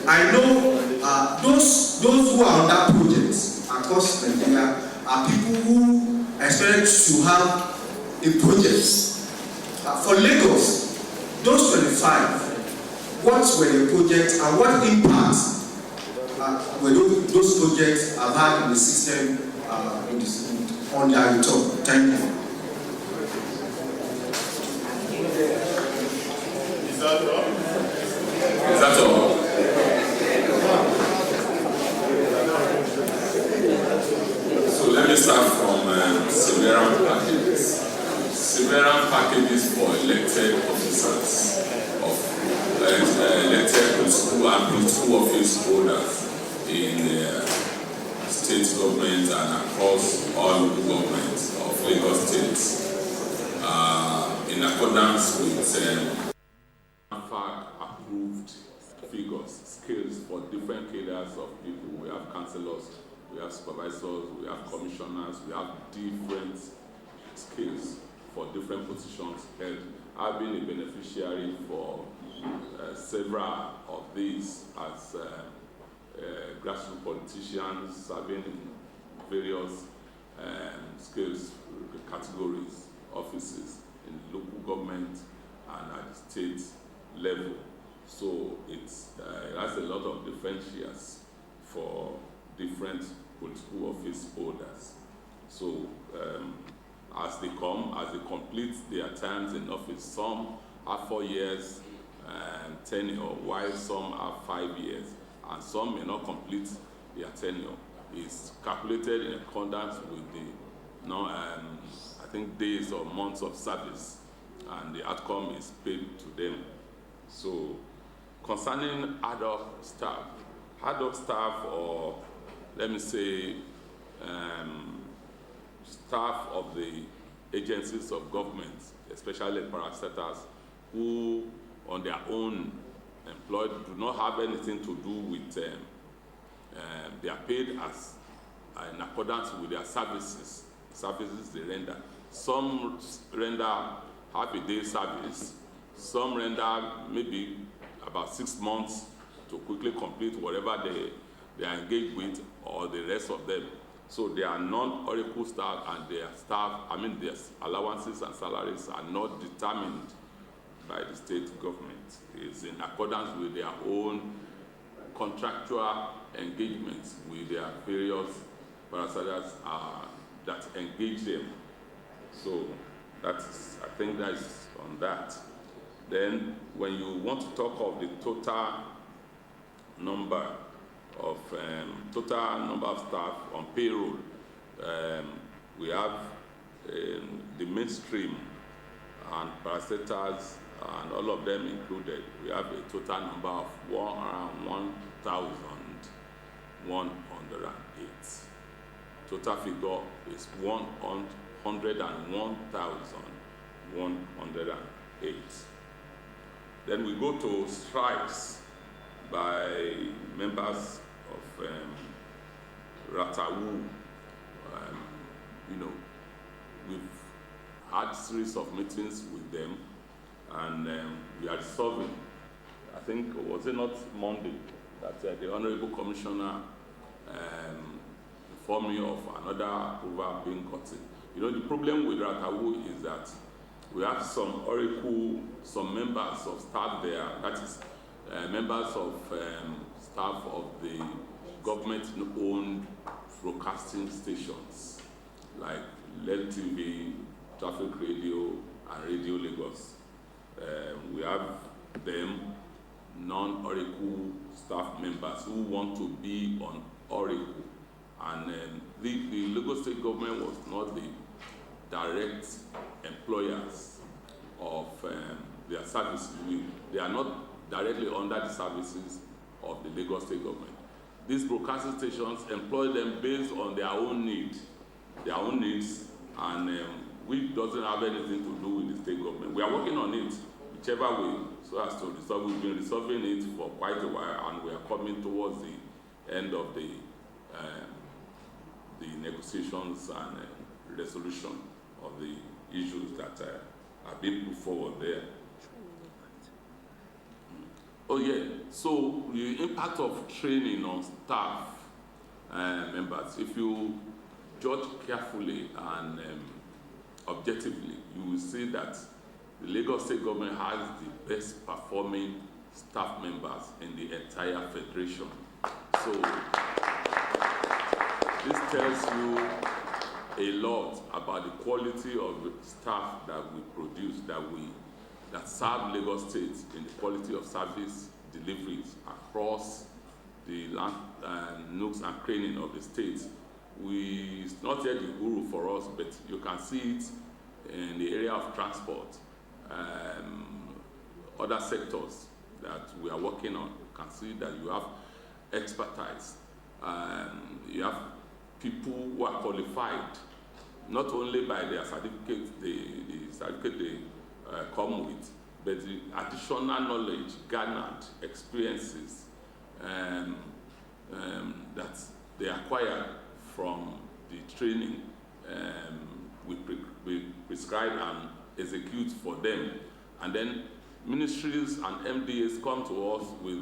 I know those who are on that project across Nigeria are people who expect to have a project. For Lagos, those 25, what were the projects and what impact were those projects have had in the system on their return? Thank you. Is that all? Is that all? So let me start from severance packages. Severance packages for elected officers of elected political and political office holders in state government and across all local governments of Lagos State, in accordance with approved figures, scales for different cadres of people. We have councillors, we have supervisors, we have commissioners, we have different scales for different positions held. I've been a beneficiary for several of these as grassroots politicians serving in various scales, categories, offices in local government and at the state level. So it has a lot of differentials for different political office holders. So as they complete their terms in office, some are 4 years tenure, while some are 5 years, and some may not complete their tenure. It's calculated in accordance with the I think days or months of service, and the outcome is paid to them. So concerning ad hoc staff, or let me say staff of the agencies of government, especially parastatals, who on their own employed do not have anything to do with they are paid as in accordance with their services they render. Some render half a day service, some render maybe about 6 months to quickly complete whatever they are engaged with, or the rest of them. So they are non-oracle staff, and their staff, their allowances and salaries are not determined by the state government. It's in accordance with their own contractual engagements with their various parastatals that engage them. So I think that is on that. Then when you want to talk of the total number of staff on payroll, we have the mainstream and parastatals and all of them included. We have a total number of around 1,108. Total figure is 101,108. Then we go to strikes by members of Ratawu. We've had a series of meetings with them, and we are resolving. I think, was it not Monday that the Honorable Commissioner informed me of another approval being gotten. The problem with Ratawu is that we have some members of staff there, that is members of staff of the government-owned broadcasting stations like LED TV, Traffic Radio, and Radio Lagos. We have them, non-Oracle staff members who want to be on Oracle And the Lagos State government was not the direct employers of their services. They are not directly under the services of the Lagos State government. These broadcasting stations employ them based on their own needs, and which doesn't have anything to do with the state government. We are working on it, whichever way, so as to resolve. We've been resolving it for quite a while, and we are coming towards the end of the negotiations and resolution of the issues that are being put forward there. Oh yeah, so the impact of training on staff members, if you judge carefully and objectively, you will see that the Lagos State government has the best performing staff members in the entire federation. So this tells you a lot about the quality of the staff that we produce, that serve Lagos State in the quality of service deliveries across the nooks and crannies of the state. It's not yet the guru for us, but you can see it in the area of transport, other sectors that we are working on. You can see that you have expertise, you have people who are qualified, not only by their certificate, the certificate they come with, but the additional knowledge, garnered experiences that they acquire from the training we prescribe and execute for them. And then ministries and MDAs come to us with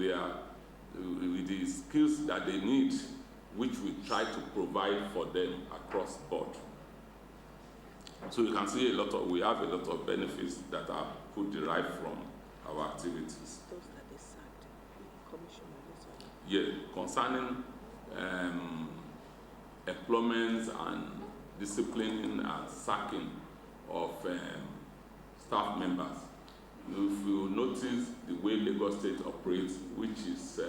the skills that they need, which we try to provide for them across board. So you can see we have a lot of benefits that are derived from our activities. Yeah, concerning employment and disciplining and sacking of staff members. If you notice the way Lagos State operates, which is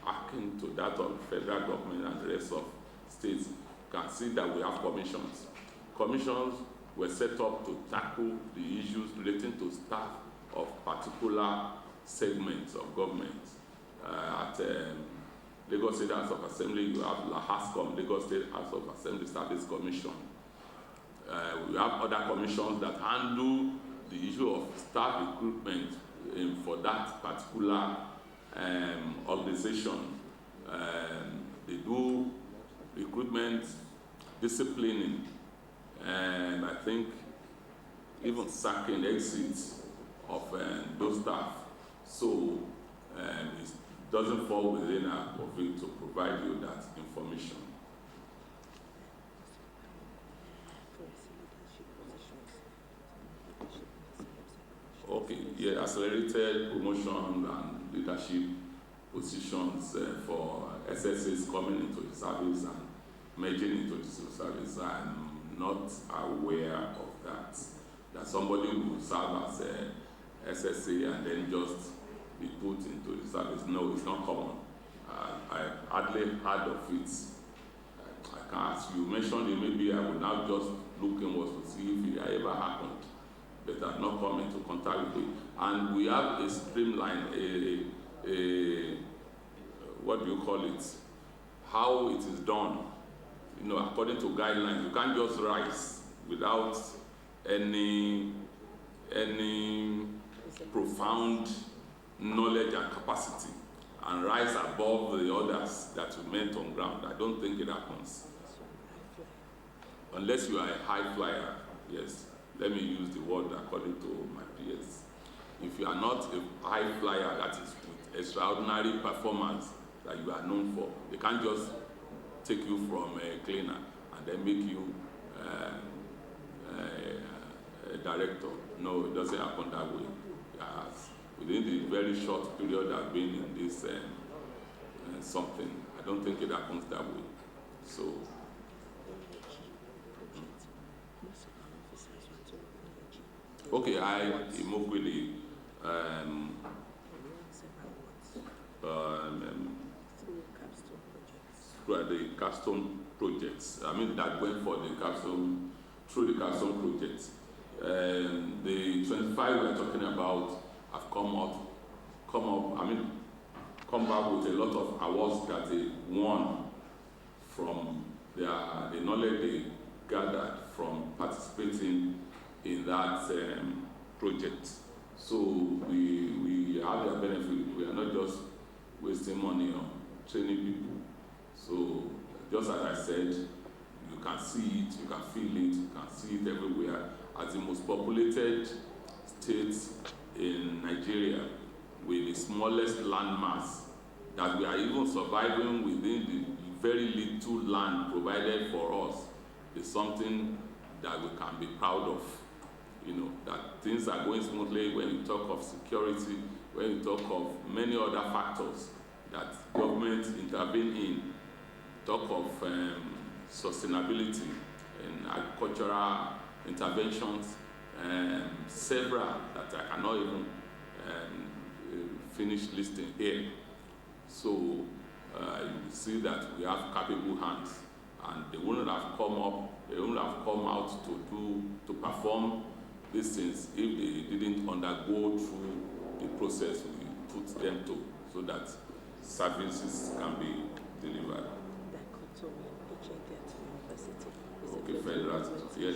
akin to that of the federal government and the rest of states, you can see that we have commissions. Commissions were set up to tackle the issues relating to staff of particular segments of government. At Lagos State House of Assembly, you have LAHASCOM, Lagos State House of Assembly Service Commission. We have other commissions that handle the issue of staff recruitment for that particular organization. They do recruitment, disciplining, and I think even sacking exits of those staff. So it doesn't fall within our purview to provide you that information. Okay, yeah, accelerated promotion and leadership positions for SSAs coming into the service and merging into the civil service. I'm not aware of that. That somebody will serve as a SSA and then just be put into the service. No, it's not common. I hardly heard of it. I can't, as you mentioned it, maybe I will now just look inwards to see if it ever happened. But I've not come into contact with it. And we have a streamline, what do you call it? How it is done. You know, according to guidelines, you can't just rise without any profound knowledge and capacity and rise above the others that you met on ground. I don't think it happens. Unless you are a high flyer, yes. Let me use the word according to my peers. If you are not a high flyer that is with extraordinary performance that you are known for, they can't just take you from a cleaner and then make you a director. No, it doesn't happen that way. Within the very short period I've been in this something, I don't think it happens that way. So. Okay, I immediately the capstone projects. I mean, that went for the capstone, through the capstone projects. The 25 we're talking about have come back with a lot of awards that they won from the knowledge they gathered from participating in that project. So we have their benefit. We are not just wasting money on training people. So just as I said, you can see it, you can feel it, you can see it everywhere. As the most populated state in Nigeria, with the smallest land mass, that we are even surviving within the very little land provided for us, is something that we can be proud of. You know, that things are going smoothly when you talk of security, when you talk of many other factors that government intervene in, talk of sustainability and agricultural interventions, several that I cannot even finish listing here. So you see that we have capable hands, and they wouldn't have come out to perform these things if they didn't undergo through the process we put them to, so that services can be delivered. Okay, federal, yes.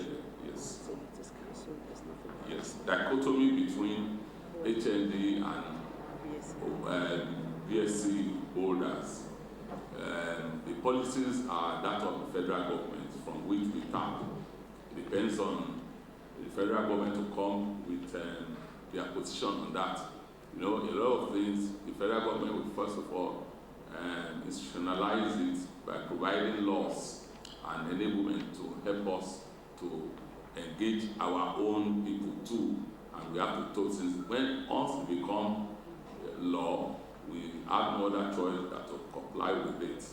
Yes, dichotomy between HND and BSc holders. The policies are that of the federal government from which we tap. It depends on the federal government to come with their position on that. You know, a lot of things, the federal government will first of all institutionalize it by providing laws and enablement to help us to engage our own people too. And we have to talk, since when once it become law, we have no other choice than to comply with it.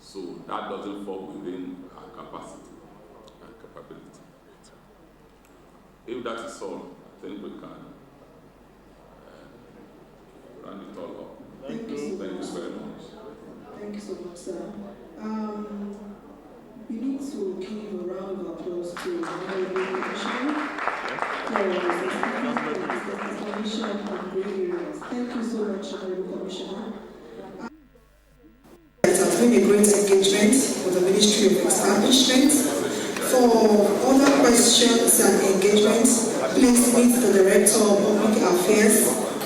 So that doesn't fall within our capacity and capability. If that is all, I think we can round it all up. Thank you very much. Thank you so much, sir. We need to give a round of applause to the Honorable Commissioner for his information on great areas. Thank you so much, Honorable Commissioner. It has been a great engagement with the Ministry of Establishment. For other questions and engagements, please meet the Director of Public Affairs,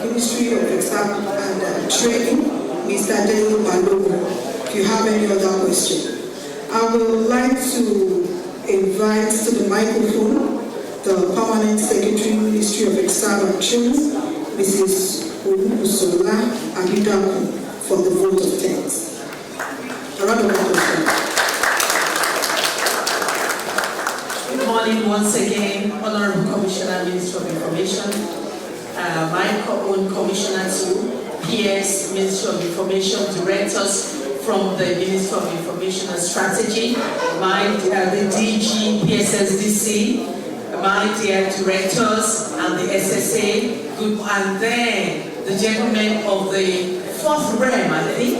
Ministry of Establishment and Training, Mr. Daniel Balogun, if you have any other question. I would like to invite to the microphone the Permanent Secretary, Ministry of External and Training, Mrs. Olubusola Abidaku, for the vote of thanks. A round of applause. Good morning once again, Honorable Commissioner, Minister of Information, my own Commissioner too, PS, Minister of Information, Directors from the Minister of Information and Strategy, the DG, PSSDC, my dear Directors and the SSA, and then the gentlemen of the 4th REM, I think.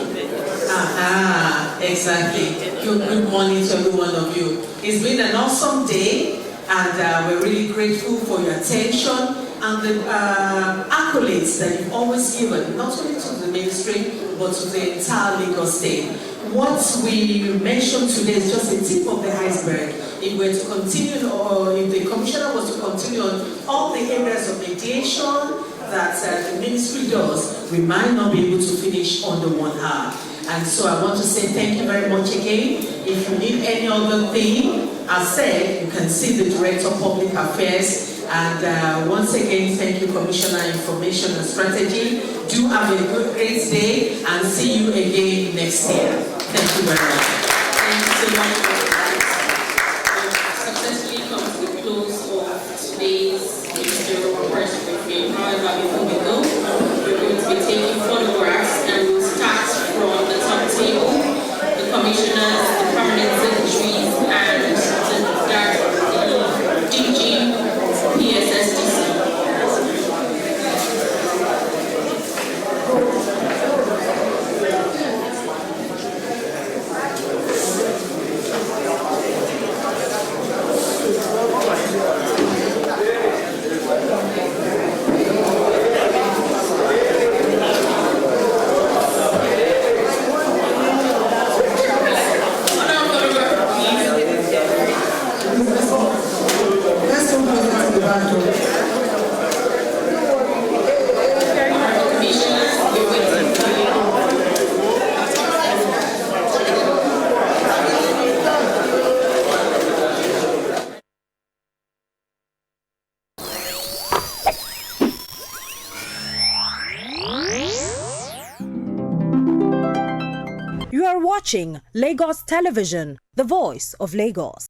Exactly. Good morning to every one of you. It's been an awesome day, and we're really grateful for your attention and the accolades that you've always given, not only to the ministry, but to the entire Lagos state. What we mentioned today is just the tip of the iceberg. If we're to continue, or if the Commissioner was to continue on all the areas of mediation that the ministry does, we might not be able to finish under 1 hour. And so I want to say thank you very much again. If you need any other thing, as said, you can see the Director of Public Affairs. And once again, thank you, Commissioner Information and Strategy. Do have a great day, and see you again next year. Thank you very much. Thank you so much for that. Successfully come to the close of today's ministerial press briefing. However, before we go, we're going to be taking photographs, and we'll start from the top table. The commissioners, the permanent secretaries, and the DG PSSDC. watching Lagos Television, the voice of Lagos.